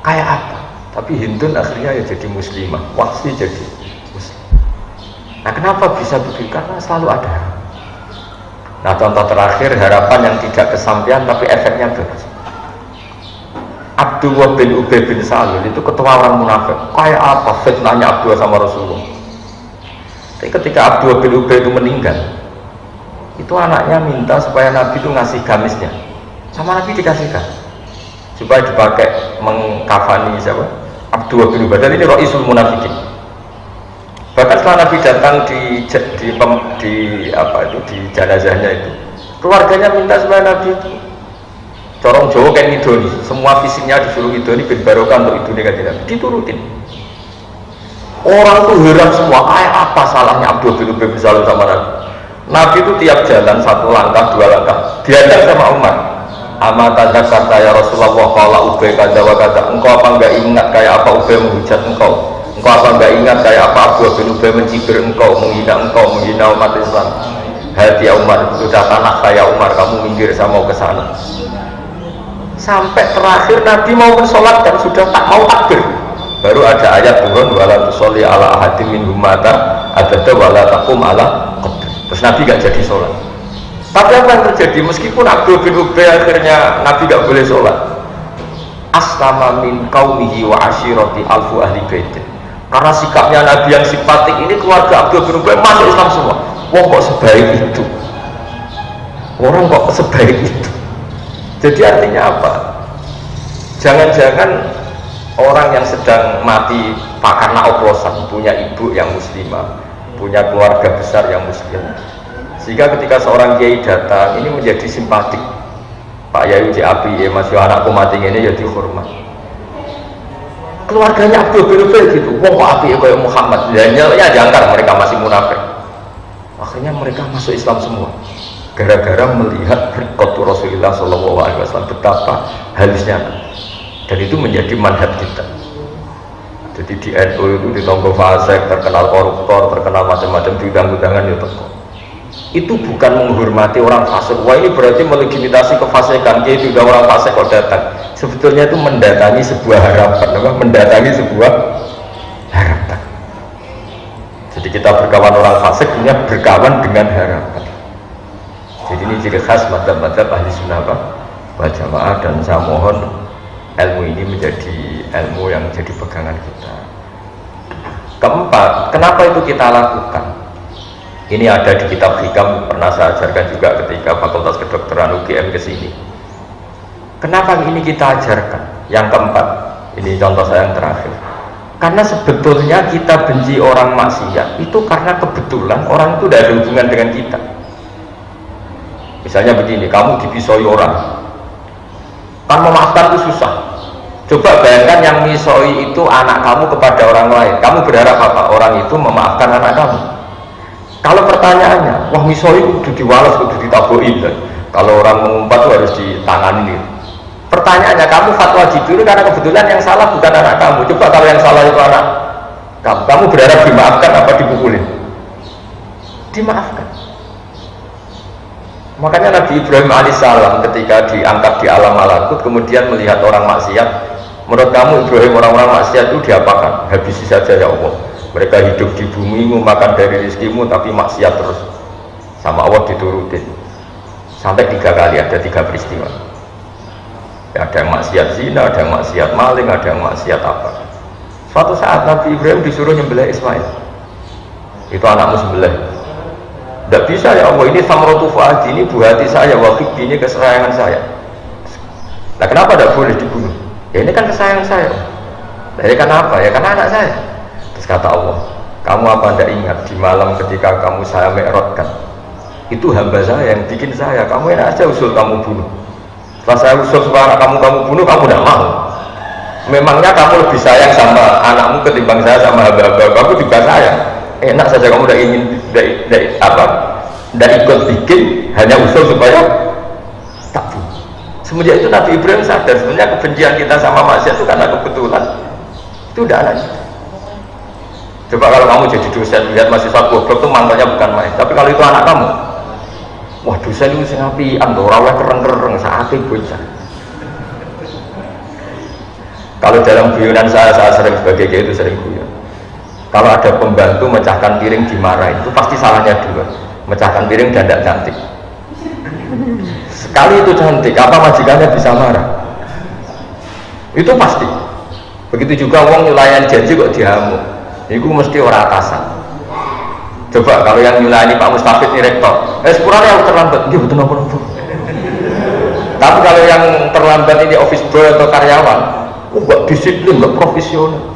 Kayak apa? Tapi Hindun akhirnya ya jadi muslimah, Wahsy jadi muslim. Nah kenapa bisa begitu? Karena selalu ada. Nah contoh terakhir harapan yang tidak kesampaian tapi efeknya bagus. Abdullah bin Ubay bin Salul itu ketua orang munafik. Kayak apa fitnahnya Abdullah sama Rasulullah? Tapi ketika Abdullah bin Ubay itu meninggal, itu anaknya minta supaya Nabi itu ngasih gamisnya, sama Nabi dikasihkan supaya dipakai mengkafani siapa? Abdullah bin Ubay. Dan ini Ra'isul Munafikin. Bahkan setelah Nabi datang di jenazahnya itu, keluarganya minta supaya Nabi itu corong Jawa kan ngidoni, semua fisiknya disuruh ngidoni bin barokah untuk idoni kan Nabi, diturutin. Orang tuh heran semua, kayak apa salahnya Abdullah bin Ubay bin Salul sama Nabi? Nabi itu tiap jalan satu langkah dua langkah diajak sama Umar. Amata zakarta ya Rasulullah, kalau Ubay kata wa kata, engkau apa enggak ingat kayak apa Ubay menghujat engkau? Engkau apa enggak ingat kayak apa Abu bin Ubay mencibir engkau, menghina umat Islam? Hati Umar, sudah tanah kayak Umar, kamu minggir saya mau ke sana. Sampai terakhir Nabi mau mensolatkan, sudah tak mau takbir, baru ada ayat turun, wala tusolli ala ahadim minhum mata abada wala taqum ala qabr. Terus Nabi gak jadi sholat. Tapi apa yang terjadi? Meskipun Abu bin Ubay akhirnya Nabi gak boleh sholat, aslama min qaumihi wa ashirati alfu ahli baitin. Karena sikapnya Nabi yang simpatik ini, keluarga Abu bin Ubay masuk Islam semua. Wah, kok sebaik itu? Orang kok sebaik itu? Jadi artinya apa? Jangan-jangan orang yang sedang mati karena oplosan, punya ibu yang muslimah, punya keluarga besar yang muslim, sehingga ketika seorang kiai datang ini menjadi simpatik. Pak Yayu di api ya, masih anakku mati ini ya dihormat. Keluarganya Abdul bin Ubay gitu, wong kok api kayak Muhammad, dan ya jangkar mereka masih munafik. Akhirnya mereka masuk Islam semua, gara-gara melihat berkat Rasulullah SAW betapa halusnya, dan itu menjadi manhaj kita. Jadi di NU itu ditonggo fasik, terkenal koruptor, terkenal macam-macam, diundang-undangan ya teko. Itu bukan menghormati orang fasik. Wah, ini berarti melegitimasi kefasikan. Jadi juga orang fasik kok datang. Sebetulnya itu mendatangi sebuah harapan, mendatangi sebuah harapan. Jadi kita berkawan orang fasik, punya berkawan dengan harapan. Jadi ini ciri khas madzhab-madzhab ahli sunnah wal jamaah, dan saya mohon ilmu ini menjadi ilmu yang jadi pegangan kita. Keempat, kenapa itu kita lakukan? Ini ada di kitab Hikam, pernah saya ajarkan juga ketika Fakultas Kedokteran UGM kesini. Kenapa ini kita ajarkan? Yang keempat, ini contoh saya yang terakhir. Karena sebetulnya kita benci orang maksiat itu karena kebetulan orang itu tidak ada hubungan dengan kita. Misalnya begini, kamu dipisoi orang, kan memaafkan itu susah. Coba bayangkan yang misoi itu anak kamu kepada orang lain, kamu berharap apa? Orang itu memaafkan anak kamu. Kalau pertanyaannya, wah misoi kudu diwales, kudu ditabokin, kalau orang mengumpat itu harus ditangani. Pertanyaannya, kamu fatwa jujur karena kebetulan yang salah bukan anak kamu. Coba kalau yang salah itu anak kamu berharap dimaafkan apa dipukulin? Dimaafkan. Makanya Nabi Ibrahim alaihissalam ketika diangkat di alam malakut, kemudian melihat orang maksiat, menurut kamu Ibrahim orang-orang maksiat itu diapakan? Habisi saja ya Allah. Mereka hidup di bumi, makan dari rezekimu, tapi maksiat terus. Sama Allah diturutin. Sampai 3 kali, ada 3 peristiwa. Ada yang maksiat zina, ada yang maksiat maling, ada yang maksiat apa. Suatu saat Nabi Ibrahim disuruh nyembelih Ismail. Itu anakmu sembelih. Tidak bisa ya Allah, ini samrotu fuadi, ini buah hati saya, wakil ini kesayangan saya. Nah kenapa tidak boleh dibunuh? Ya ini kan kesayangan saya. Dari kenapa? Ya karena anak saya. Terus kata Allah, kamu apa tidak ingat di malam ketika kamu saya mi'rajkan, itu hamba saya yang bikin saya, kamu enak aja usul kamu bunuh. Setelah saya usul supaya kamu bunuh, kamu tidak mau. Memangnya kamu lebih sayang sama anakmu ketimbang saya sama hamba-hamba kamu juga sayang. Enak saja kamu tidak ingin tidak ikut bikin, hanya usul supaya tak bunuh. Semenjak itu Nabi Ibrahim sadar sebenarnya kebencian kita sama maksiat itu karena kebetulan. Itu tidak anaknya. Coba kalau kamu jadi dosen lihat mahasiswa goblok itu mantelnya bukan main, tapi kalau itu anak kamu, wah dosen itu sing apian, ora oleh kereng-kereng saate bocah. Kalau dalam guyonan saya sering sebagai kiai itu sering guyon. Kalau ada pembantu mecahkan piring dimarahin, itu pasti salahnya dua. Mecahkan piring dan tidak cantik. Sekali itu cantik, apa majikannya bisa marah? Itu pasti. Begitu juga wong nyulayan janji kok dihamu. Itu mesti orang atasan. Coba kalau yang nyulayani Pak Mustafid ini rektor, sepurane yang terlambat, dia betul nopo-nopo. Tapi kalau yang terlambat ini office boy atau karyawan, nggak disiplin, nggak profesional.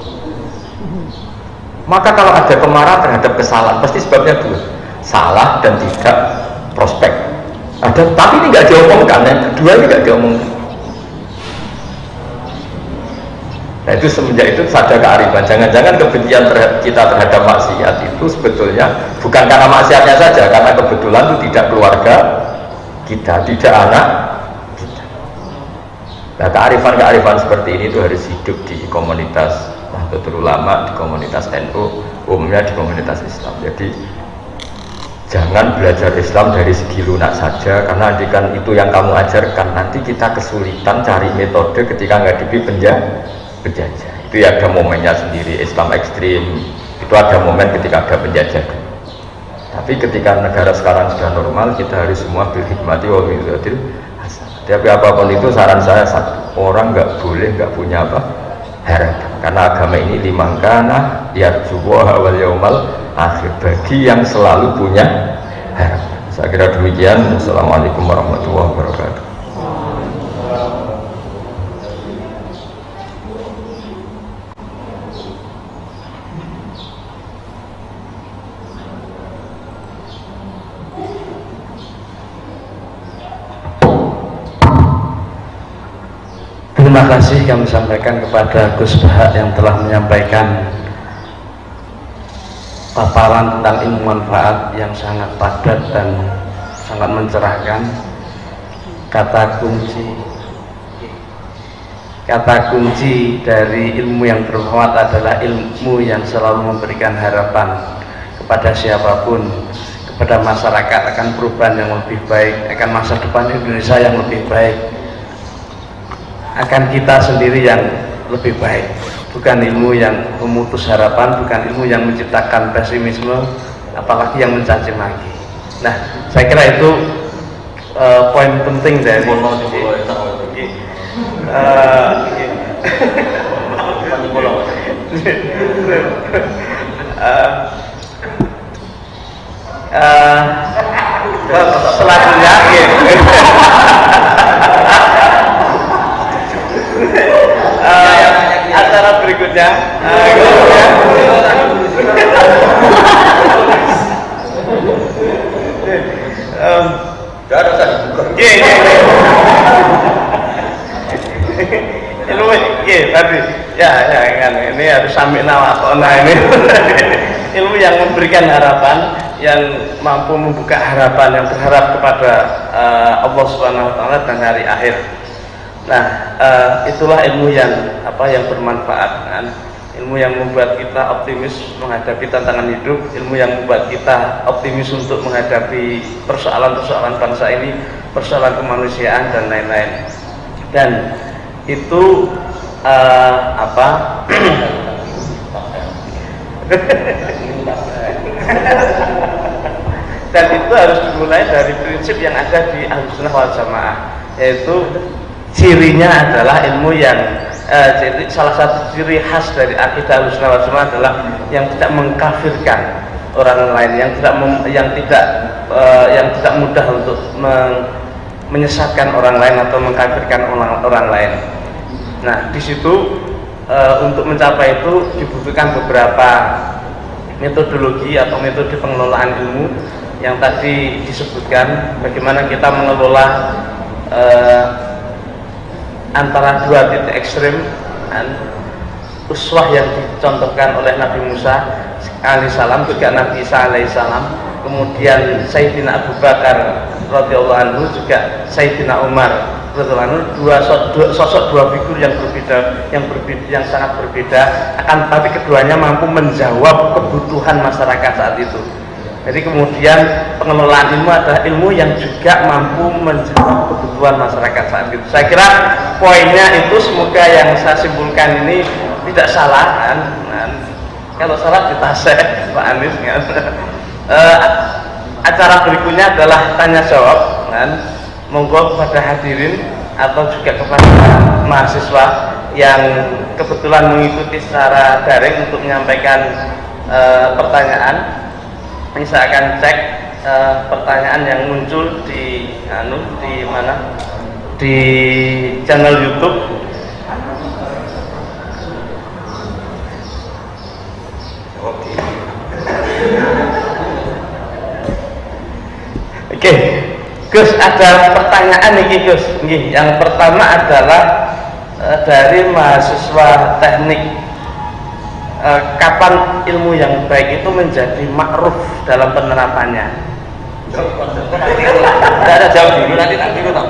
Maka kalau ada kemarahan terhadap kesalahan, pasti sebabnya dua, salah dan tidak prospek. Ada, tapi ini nggak diomongkan, yang kedua ini nggak diomongkan. Nah itu semenjak itu ada kearifan. Jangan-jangan kebencian kita terhadap maksiat itu sebetulnya bukan karena maksiatnya saja, karena kebetulan itu tidak keluarga kita, tidak anak kita. Nah kearifan-kearifan seperti ini itu harus hidup di komunitas Nahdlatul Ulama, di komunitas NU, umumnya di komunitas Islam. Jadi jangan belajar Islam dari segi lunak saja, karena kan itu yang kamu ajarkan, nanti kita kesulitan cari metode ketika menghadapi penjajah. Itu ya ada momennya sendiri. Islam ekstrim itu ada momen ketika ada penjajah. Tapi ketika negara sekarang sudah normal, kita harus semua bil hikmati wa bil hasanah. Tapi apapun itu saran saya satu, orang nggak boleh nggak punya apa harapan, karena agama ini limangkana yarjuwa wal yaumal akhir, bagi yang selalu punya harapan. Saya kira demikian. Assalamualaikum warahmatullahi wabarakatuh. Terima kasih kami sampaikan kepada Gus Bahak yang telah menyampaikan paparan tentang ilmu manfaat yang sangat padat dan sangat mencerahkan. Kata kunci dari ilmu yang bermanfaat adalah ilmu yang selalu memberikan harapan kepada siapapun, kepada masyarakat akan perubahan yang lebih baik, akan masa depan Indonesia yang lebih baik, akan kita sendiri yang lebih baik. Bukan ilmu yang memutus harapan, bukan ilmu yang menciptakan pesimisme, apalagi yang mencaci maki. Nah, saya kira itu poin penting dari selanjutnya acara berikutnya ilmu tadi ya kan ini harus sampai nawakona ini ilmu yang memberikan harapan, yang mampu membuka harapan, yang berharap kepada Allah Subhanahu wa taala dan hari akhir. Nah, itulah ilmu yang yang bermanfaat kan? Ilmu yang membuat kita optimis menghadapi tantangan hidup, ilmu yang membuat kita optimis untuk menghadapi persoalan-persoalan bangsa ini, persoalan kemanusiaan dan lain-lain. Dan itu dan itu harus dimulai dari prinsip yang ada di Ahlussunnah wal Jamaah, yaitu cirinya adalah ilmu yang salah satu ciri khas dari akidah Ahlussunnah wal Jamaah adalah yang tidak mengkafirkan orang lain, yang tidak mudah untuk menyesatkan orang lain atau mengkafirkan orang lain. Nah, di situ untuk mencapai itu dibutuhkan beberapa metodologi atau metode pengelolaan ilmu yang tadi disebutkan, bagaimana kita mengelola antara dua titik ekstrim, uswah yang dicontohkan oleh Nabi Musa alaihissalam, juga Nabi Isa alaihissalam, kemudian Sayyidina Abu Bakar radhiyallahu anhu, juga Sayyidina Umar radhiyallahu anhu, dua figur yang berbeda, yang sangat berbeda, akan tapi keduanya mampu menjawab kebutuhan masyarakat saat itu. Jadi kemudian pengelolaan ilmu adalah ilmu yang juga mampu menjawab kebutuhan masyarakat saat itu. Saya kira poinnya itu semoga yang saya simpulkan ini tidak salah kan? Kalau salah ditasek Pak Anies kan? Acara berikutnya adalah tanya jawab kan? Monggo kepada hadirin atau juga kepada mahasiswa yang kebetulan mengikuti secara daring untuk menyampaikan pertanyaan. Ini saya akan cek pertanyaan yang muncul di di channel YouTube. Oke, Gus, ada pertanyaan nih Gus. Yang pertama adalah dari mahasiswa teknik, kapan ilmu yang baik itu menjadi makruf dalam penerapannya? Tidak ada jawab dulu, nanti dulu tak.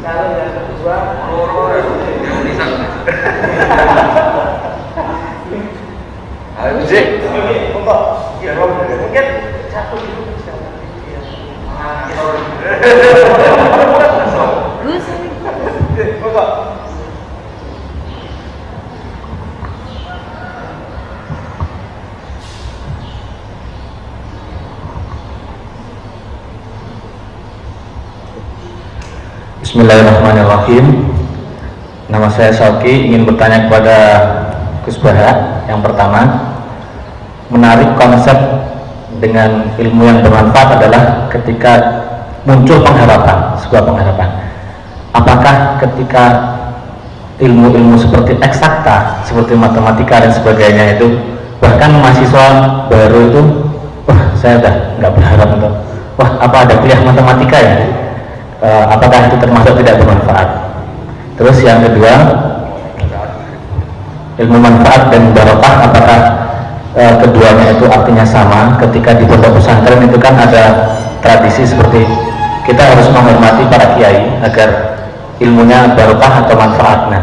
Kalau yang kedua, mungkin satu dulu bisa. Bismillahirrahmanirrahim. Nama saya Sauki, ingin bertanya kepada Gus Baha. Yang pertama, menarik konsep dengan ilmu yang bermanfaat adalah ketika muncul pengharapan, sebuah pengharapan. Apakah ketika ilmu-ilmu seperti eksakta, seperti matematika dan sebagainya itu, bahkan mahasiswa baru itu, wah saya udah nggak berharap untuk, wah apa ada kuliah matematika ya? Apakah itu termasuk tidak bermanfaat? Terus yang kedua, ilmu manfaat dan barokah, apakah keduanya itu artinya sama? Ketika di pondok pesantren itu kan ada tradisi seperti kita harus menghormati para kiai agar ilmunya barokah atau manfaat. Nah,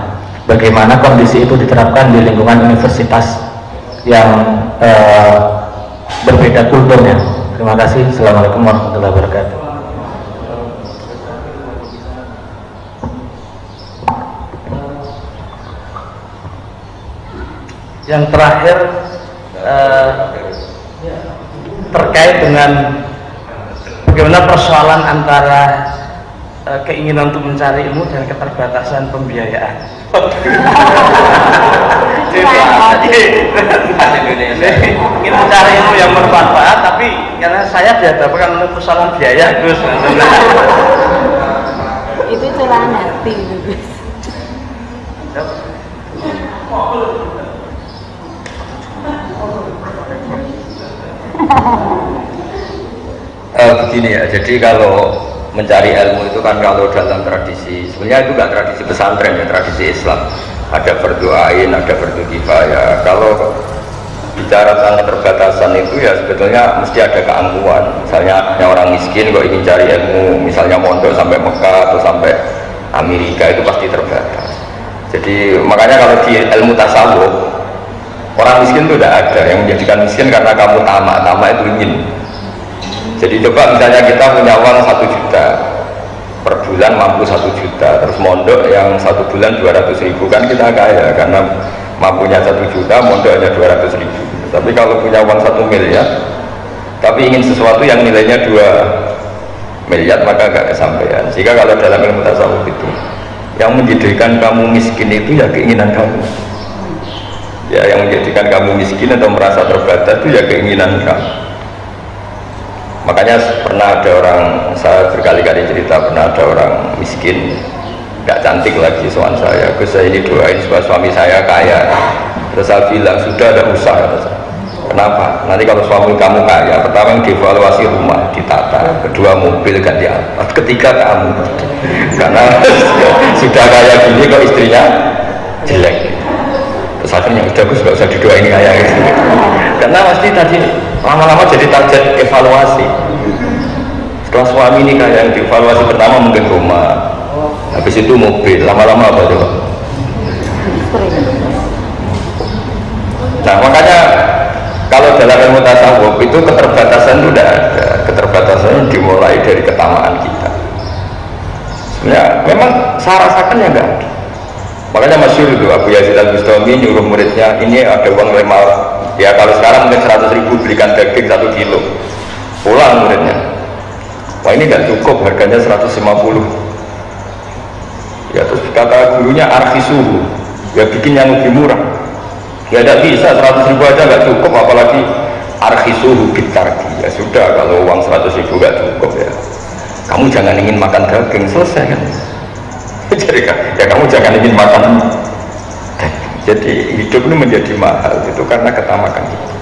bagaimana kondisi itu diterapkan di lingkungan universitas yang berbeda kulturnya? Terima kasih. Assalamualaikum warahmatullahi wabarakatuh. Yang terakhir terkait dengan bagaimana persoalan antara keinginan untuk mencari ilmu dan keterbatasan pembiayaan. Ingin mencari ilmu yang bermanfaat, tapi karena saya dihadapkan oleh persoalan biaya, Gus. Itu curahan hati, Gus. Begini ya, jadi kalau mencari ilmu itu kan kalau dalam tradisi, sebenarnya itu nggak tradisi pesantren ya, tradisi Islam. Ada fardu ain, ada fardu kifayah. Kalau bicara tentang keterbatasan itu ya sebetulnya mesti ada keangkuhan. Misalnya anaknya orang miskin kok ingin cari ilmu, misalnya mondok sampai Mekah atau sampai Amerika, itu pasti terbatas. Jadi makanya kalau di ilmu tasawuf, orang miskin itu tidak ada. Yang menjadikan miskin karena kamu tamak itu ingin. Jadi coba misalnya kita punya uang 1 juta per bulan, mampu 1 juta, terus mondok yang 1 bulan 200.000, kan kita kaya karena mampunya 1 juta, mondok hanya 200.000. Tapi kalau punya uang 1 miliar tapi ingin sesuatu yang nilainya 2 miliar, maka gak kesampaian. Sehingga kalau dalam ilmu tasawuf itu yang menjadikan kamu miskin itu ya keinginan kamu. Ya, yang menjadikan kamu miskin atau merasa terbatas itu ya keinginan kamu. Makanya pernah ada orang, saya berkali-kali cerita, pernah ada orang miskin, gak cantik lagi soal saya, Gus saya ini doain supaya suami saya kaya. Terus saya bilang, sudah ada usah, kata saya. Kenapa? Nanti kalau suami kamu kaya, pertama yang dievaluasi rumah, ditata, kedua mobil ganti alat, ketiga kamu. Karena sudah kaya gini kok istrinya jelek. Terus akhirnya udah Gus gak usah didoain kaya gitu. Karena pasti tadi lama-lama jadi target evaluasi. Setelah suami ini kaya, yang dievaluasi pertama mungkin rumah, habis itu mobil, lama-lama apa coba? Nah makanya kalau dalam ilmu tasawuf itu keterbatasan itu tidak ada. Keterbatasan dimulai dari ketamaan kita. Sebenarnya memang saya rasakan ya enggak ada. Makanya masyhur itu Abu Yazid Al-Bustami nyuruh muridnya, ini ada uang 5, ya kalau sekarang mungkin 100.000 belikan daging 1 kilo. Pulang muridnya, wah ini nggak cukup, harganya 150. Ya terus kata gurunya arkhisuhu, ya bikin yang lebih murah. Ya tidak bisa, 100.000 aja nggak cukup, apalagi arkhisuhu bitarki. Ya sudah, kalau uang 100.000 nggak cukup ya kamu jangan ingin makan daging, selesai kan. Jadi ya kamu jangan ingin makan daging. Jadi hidup ini menjadi mahal itu karena ketamakan kita.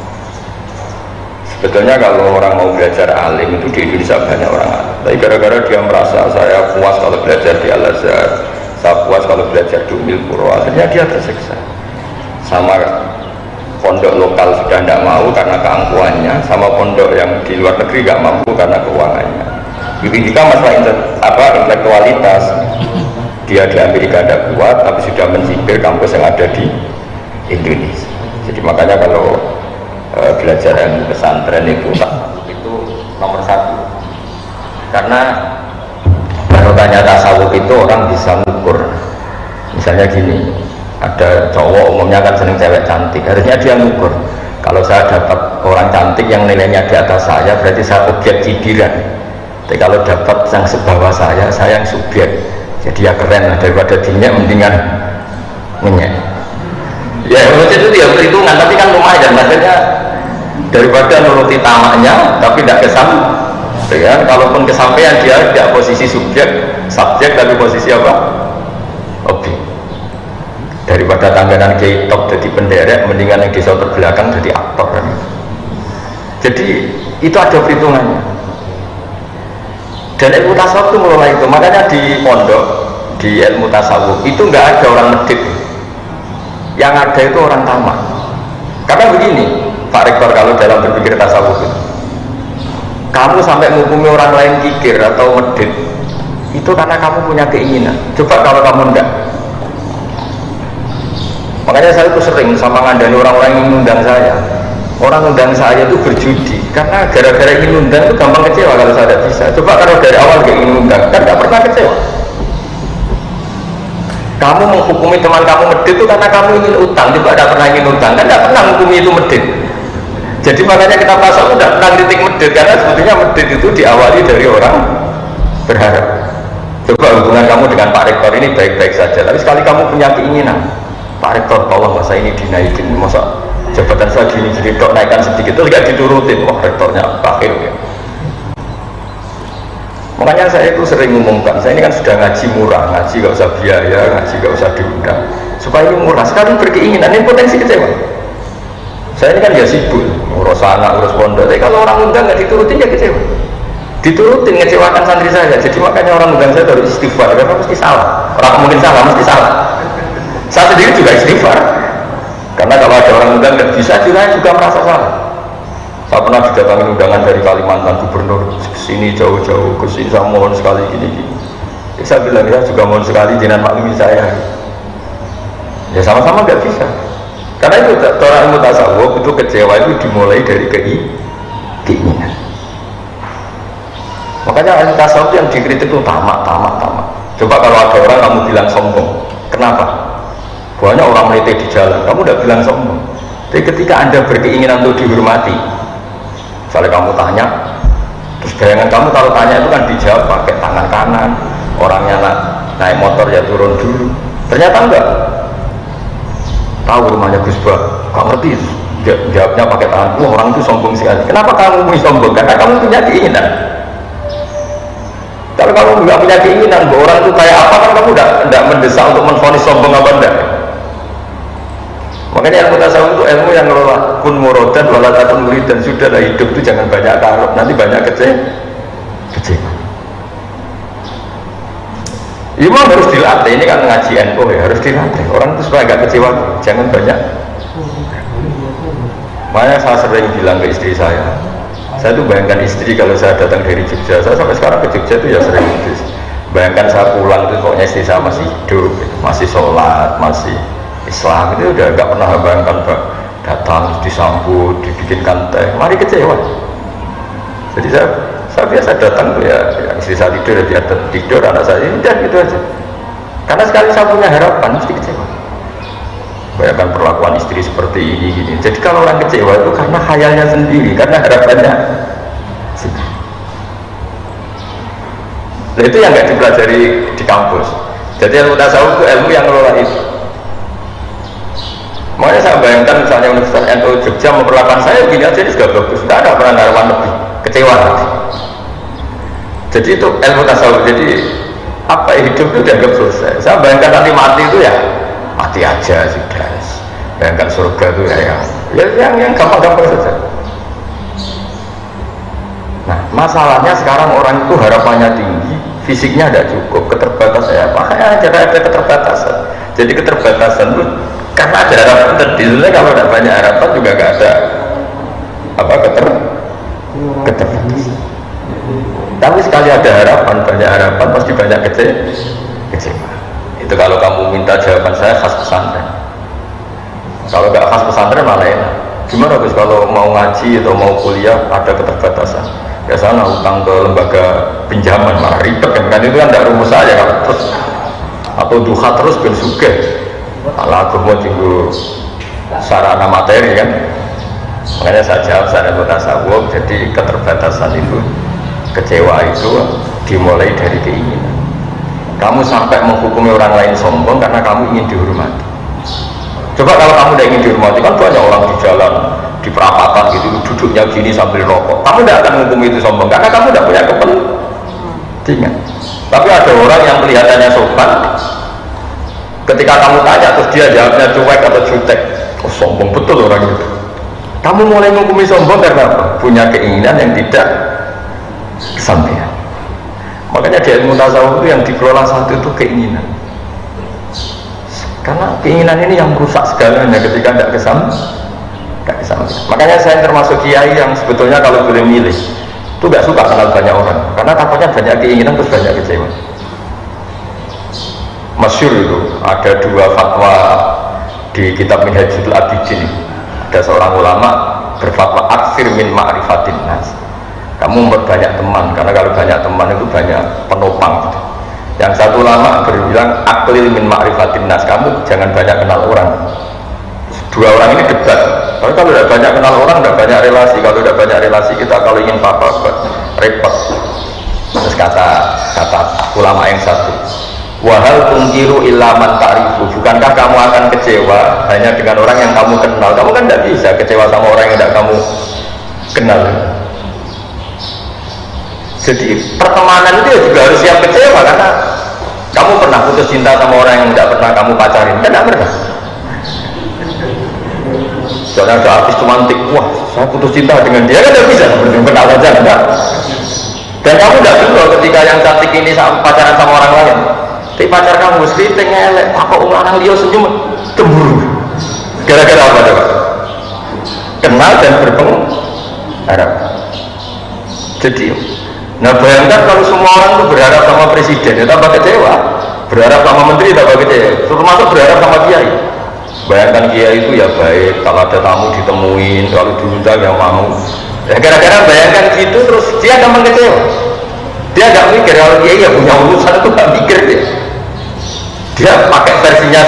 Sebetulnya kalau orang mau belajar alim itu di Indonesia banyak orang alim, tapi gara-gara dia merasa saya puas kalau belajar di Al-Azhar, saya puas kalau belajar di Ummul Qura, akhirnya dia tersiksa. Sama pondok lokal sudah tidak mau karena keangkuhannya, sama pondok yang di luar negeri nggak mampu karena keuangannya. Jika masalah intelektualitas, dia di Amerika tidak kuat, tapi sudah mencibir kampus yang ada di Indonesia. Jadi makanya kalau belajar ilmu pesantren itu nomor satu, karena barokahnya tasawuf itu orang bisa ngukur. Misalnya gini, ada cowok umumnya kan seneng cewek cantik, harusnya dia ngukur, kalau saya dapat orang cantik yang nilainya di atas saya berarti saya objek cibiran, tapi kalau dapat yang sebawah saya yang subjek, jadi ya keren lah, daripada dinyak mendingan ngenyek. Ya itu dia perhitungan, tapi kan lumayan maksudnya, daripada nuruti tamaknya tapi tidak kesampaian. Kalaupun kesampaian dia tidak posisi subjek tapi posisi apa? Objek. Daripada tangganan ke top jadi penderek, mendingan yang di shoulder belakang jadi aktor kan? Jadi itu ada perhitungannya. Dan ilmu tasawuf itu mulai itu, makanya di pondok di ilmu tasawuf itu nggak ada orang medit, yang ada itu orang tamak. Karena begini Pak Rektor, kalau dalam berpikir tasawuf itu, kamu sampai menghukumi orang lain kikir atau medit itu karena kamu punya keinginan. Coba kalau kamu enggak. Makanya saya itu sering sama ngandani orang-orang yang mengundang saya. Orang undang saya itu berjudi karena gara-gara ingin undang itu gampang kecewa kalau saya tidak bisa. Coba kalau dari awal gak ingin undang kan gak pernah kecewa. Kamu menghukumi teman kamu medit itu karena kamu ingin utang, coba tidak pernah ingin utang kan gak pernah menghukumi itu medit. Jadi makanya kita pasal tidak pernah kritik medit, karena sebetulnya medit itu diawali dari orang berharap. Coba hubungan kamu dengan Pak Rektor ini baik-baik saja, tapi sekali kamu punya keinginan, Pak Rektor tolong masa ini dinaikin, masa jabatan saya gini-gini dok naikkan sedikit, terus gak diturutin, wah rektornya akhir ya. Makanya saya itu sering ngomongkan, saya ini kan sudah ngaji murah, ngaji gak usah biaya, ngaji gak usah diundang, supaya ini murah. Sekali berkeinginan ini potensi kecewa. Saya ini kan ya sibuk, urus anak, urus pondok, tapi kalau orang undang gak diturutin ya kecewa. Diturutin ngecewakan santri saya, jadi makanya orang undang saya harus istighfar, karena mesti salah. Orang mungkin salah, mesti salah. Saya sendiri juga istighfar, karena kalau ada orang undang tidak bisa, saya juga merasa salah. Saya pernah didatangi undangan dari Kalimantan, gubernur kesini jauh-jauh, kesini saya mohon sekali gini-gini. Saya bilang ya juga mohon sekali jangan maklumi saya. Ya sama-sama nggak bisa. Karena itu orang ilmu tasawuf itu kecewa itu dimulai dari keinginan. Makanya ilmu tasawuf yang dikritik itu tamak. Coba kalau ada orang kamu bilang sombong, kenapa? Banyak orang melete di jalan, kamu udah bilang sombong. Tapi ketika anda berkeinginan untuk dihormati, misalnya kamu tanya, terus bayangan kamu kalau tanya itu kan dijawab pakai tangan kanan, orangnya naik motor ya turun dulu. Ternyata enggak. Tahu rumahnya Gus Bah, gak ngerti, jawabnya pakai tangan. Wah orang itu sombong sekali. Kenapa kamu mau sombong? Karena kamu punya keinginan. Kalau kamu nggak punya keinginan, bahwa orang itu kayak apa kan kamu tidak mendesak untuk menvonis sombong apa enggak. Makanya ilmu tasawuf itu ilmu yang ngelola kun muradan walatatun murid, dan sudahlah hidup itu jangan banyak karep, nanti banyak kecewa. Imam harus dilatih, ini kan ngaji NU ya, harus dilatih orang itu supaya gak kecewa, jangan banyak. Makanya saya sering bilang ke istri saya tuh bayangkan istri kalau saya datang dari Jogja, saya sampai sekarang ke Jogja itu ya sering gitu. Bayangkan saya pulang itu pokoknya istri saya masih hidup, masih sholat, masih Islam, itu udah gak pernah bayangkan datang disambut, dibikinkan teh, mari kecewa. Jadi saya biasa datang tuh ya istri saya tidur, dia tidur, anak saya ini dan gitu aja. Karena sekali saya punya harapan mesti kecewa. Bayangkan perlakuan istri seperti ini gini. Jadi kalau orang kecewa itu karena khayalnya sendiri, karena harapannya sendiri. Nah itu yang nggak dipelajari di kampus. Jadi ilmu tasawuf itu ilmu yang ngelola itu. Makanya saya bayangkan misalnya Universitas NU Jogja memperlakukan saya gini aja, ini sudah bagus, tidak ada pernah harapan lebih, kecewa nanti. Jadi itu ilmu tasawuf. Jadi apa hidup itu dianggap selesai. Saya bayangkan nanti mati itu ya mati aja sudah. Bayangkan surga itu yang gampang-gampang saja. Nah, masalahnya sekarang orang itu harapannya tinggi, fisiknya tidak cukup, keterbatasan ya, makanya ada keterbatasan. Jadi keterbatasan itu karena ada harapan tadi, sebenarnya kalau tidak banyak harapan juga nggak ada keterbatasan. Tapi sekali ada harapan, banyak harapan pasti banyak kecewa. Itu kalau kamu minta jawaban saya khas pesantren. Kalau nggak khas pesantren malah enak. Gimana Gus kalau mau ngaji atau mau kuliah ada keterbatasan? Ya sana utang ke lembaga pinjaman malah ribet kan itu kan tidak rumus saja kan terus atau duha terus ben sugih ala agama tinggu sarana materi kan. Makanya saya jawab saya tasawuf, jadi keterbatasan itu, kecewa itu dimulai dari keinginan. Kamu sampai menghukumi orang lain sombong karena kamu ingin dihormati. Coba kalau kamu tidak ingin dihormati, kan banyak orang di jalan, di perapatan gitu, duduknya gini sambil rokok. Kamu tidak akan menghukumi itu sombong karena kamu tidak punya kepentingan. Tapi ada orang yang kelihatannya sopan, ketika kamu tanya terus dia jawabnya cuek atau jutek, oh sombong betul orang itu. Kamu mulai menghukumi sombong karena apa? Punya keinginan yang tidak kesampaian. Makanya di ilmu tasawuf itu yang dikelola satu itu keinginan. Karena keinginan ini yang merusak segalanya ketika tidak kesampaian. Makanya saya termasuk kiai yang sebetulnya kalau boleh milih itu nggak suka kenal banyak orang, karena takutnya banyak keinginan terus banyak kecewa. Masyhur itu ada dua fatwa di kitab Minhajul Abidin. Ada seorang ulama berfatwa aksir min ma'rifatin nas. Kamu memperbanyak teman, karena kalau banyak teman itu banyak penopang gitu. Yang satu ulama berbilang aklil min ma'rifatin nas, kamu jangan banyak kenal orang. Dua orang ini debat. Tapi kalau tidak banyak kenal orang, tidak banyak relasi. Kalau tidak banyak relasi, kita kalau ingin apa-apa repot. Terus kata ulama yang satu, wahal tungkiru ilaman ta'rifu, bukankah kamu akan kecewa hanya dengan orang yang kamu kenal? Kamu kan tidak bisa kecewa sama orang yang tidak kamu kenal. Jadi pertemanan itu juga harus siap kecewa, karena kamu pernah putus cinta sama orang yang tidak pernah kamu pacarin, kan tidak pernah. Soalnya ada artis cumantik, wah saya putus cinta dengan dia, kan tidak bisa seperti kenal saja, enggak. Dan kamu tidak dulu ketika yang cantik ini pacaran sama orang lain, tapi pacar kamu seriting elek, apa orang liya senyum, cemburu. Gara-gara apa coba? Kenal dan berpengaruh. Jadi, nah bayangkan kalau semua orang itu berharap sama presiden, ya tambah kecewa. Berharap sama menteri tambah kecewa. Termasuk berharap sama kiai. Bayangkan kiai itu ya baik, kalau ada tamu ditemuin, kalau diundang yang mau. Ya gara-gara bayangkan gitu terus dia akan mengecewa. Dia nggak mikir kalau kiai ya punya urusan, itu nggak mikir dia. Dia pakai versinya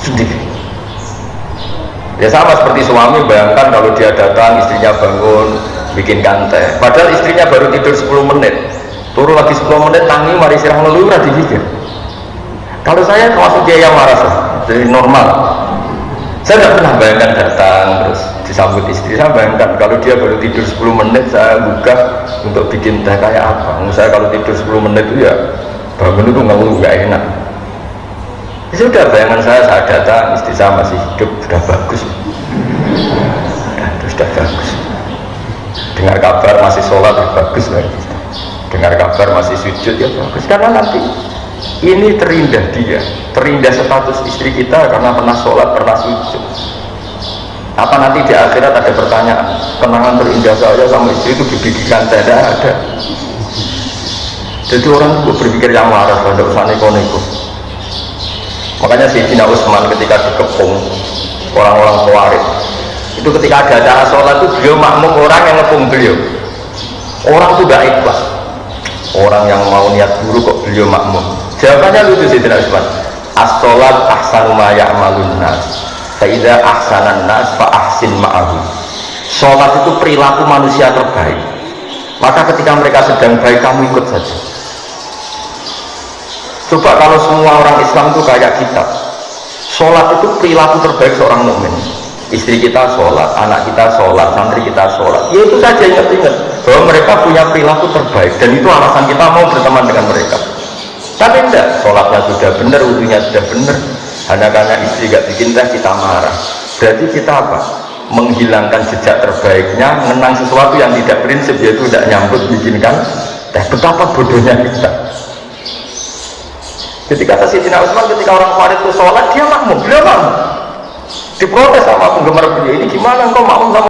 sendiri. Ya sama seperti suami, bayangkan kalau dia datang istrinya bangun bikin teh, padahal istrinya baru tidur 10 menit, turun lagi 10 menit tangi mari sirah ngeluh dipikir. Kalau saya termasuk dia yang waras, jadi normal. Saya tidak pernah bayangkan datang terus disambut istri. Saya bayangkan kalau dia baru tidur 10 menit saya buka untuk bikin teh kayak apa. Saya kalau tidur 10 menit itu ya bangun itu ngeluh nggak enak. Ya sudah, bayangan saya saat datang istri saya masih hidup, sudah bagus. Sudah bagus. Dengar kabar masih sholat ya bagus lagi. Dengar kabar masih sujud ya bagus, karena nanti ini terindah dia, terindah status istri kita karena pernah sholat, pernah sujud. Apa nanti di akhirat ada pertanyaan, kenangan terindah saya sama istri itu dibikinkan? Tidak ada. Jadi orang itu berpikir yang waras, tidak usah neko-neko. Makanya Sayyidina Utsman ketika dikepung orang-orang Khawarij, itu ketika ada acara sholat itu beliau makmum orang yang ngepung beliau. Orang itu tidak ikhlas, orang yang mau niat buruk kok beliau makmum. Jawabannya lucu Sayyidina Utsman, as-sholat ahsanu ma ya'malun nas, fa idza ahsanan nas fa ahsin ma'ahu. Sholat itu perilaku manusia terbaik, maka ketika mereka sedang baik kamu ikut saja. Coba kalau semua orang Islam itu kayak kita, sholat itu perilaku terbaik seorang mukmin. Istri kita sholat, anak kita sholat, santri kita sholat, ya itu saja, ingat-ingat bahwa mereka punya perilaku terbaik, dan itu alasan kita mau berteman dengan mereka. Tapi enggak, sholatnya sudah benar, wudunya sudah benar, hanya karena istri gak bikin teh kita marah. Berarti kita apa? Menghilangkan jejak terbaiknya, mengenang sesuatu yang tidak prinsip, yaitu tidak nyambut bikinkan teh. Betapa bodohnya kita. Ketika kata Sayyidina Utsman, ketika orang Khawarij itu sholat, dia makmum, beliau makmum. Diprotes sama penggemar beliau, ini gimana engkau makmum sama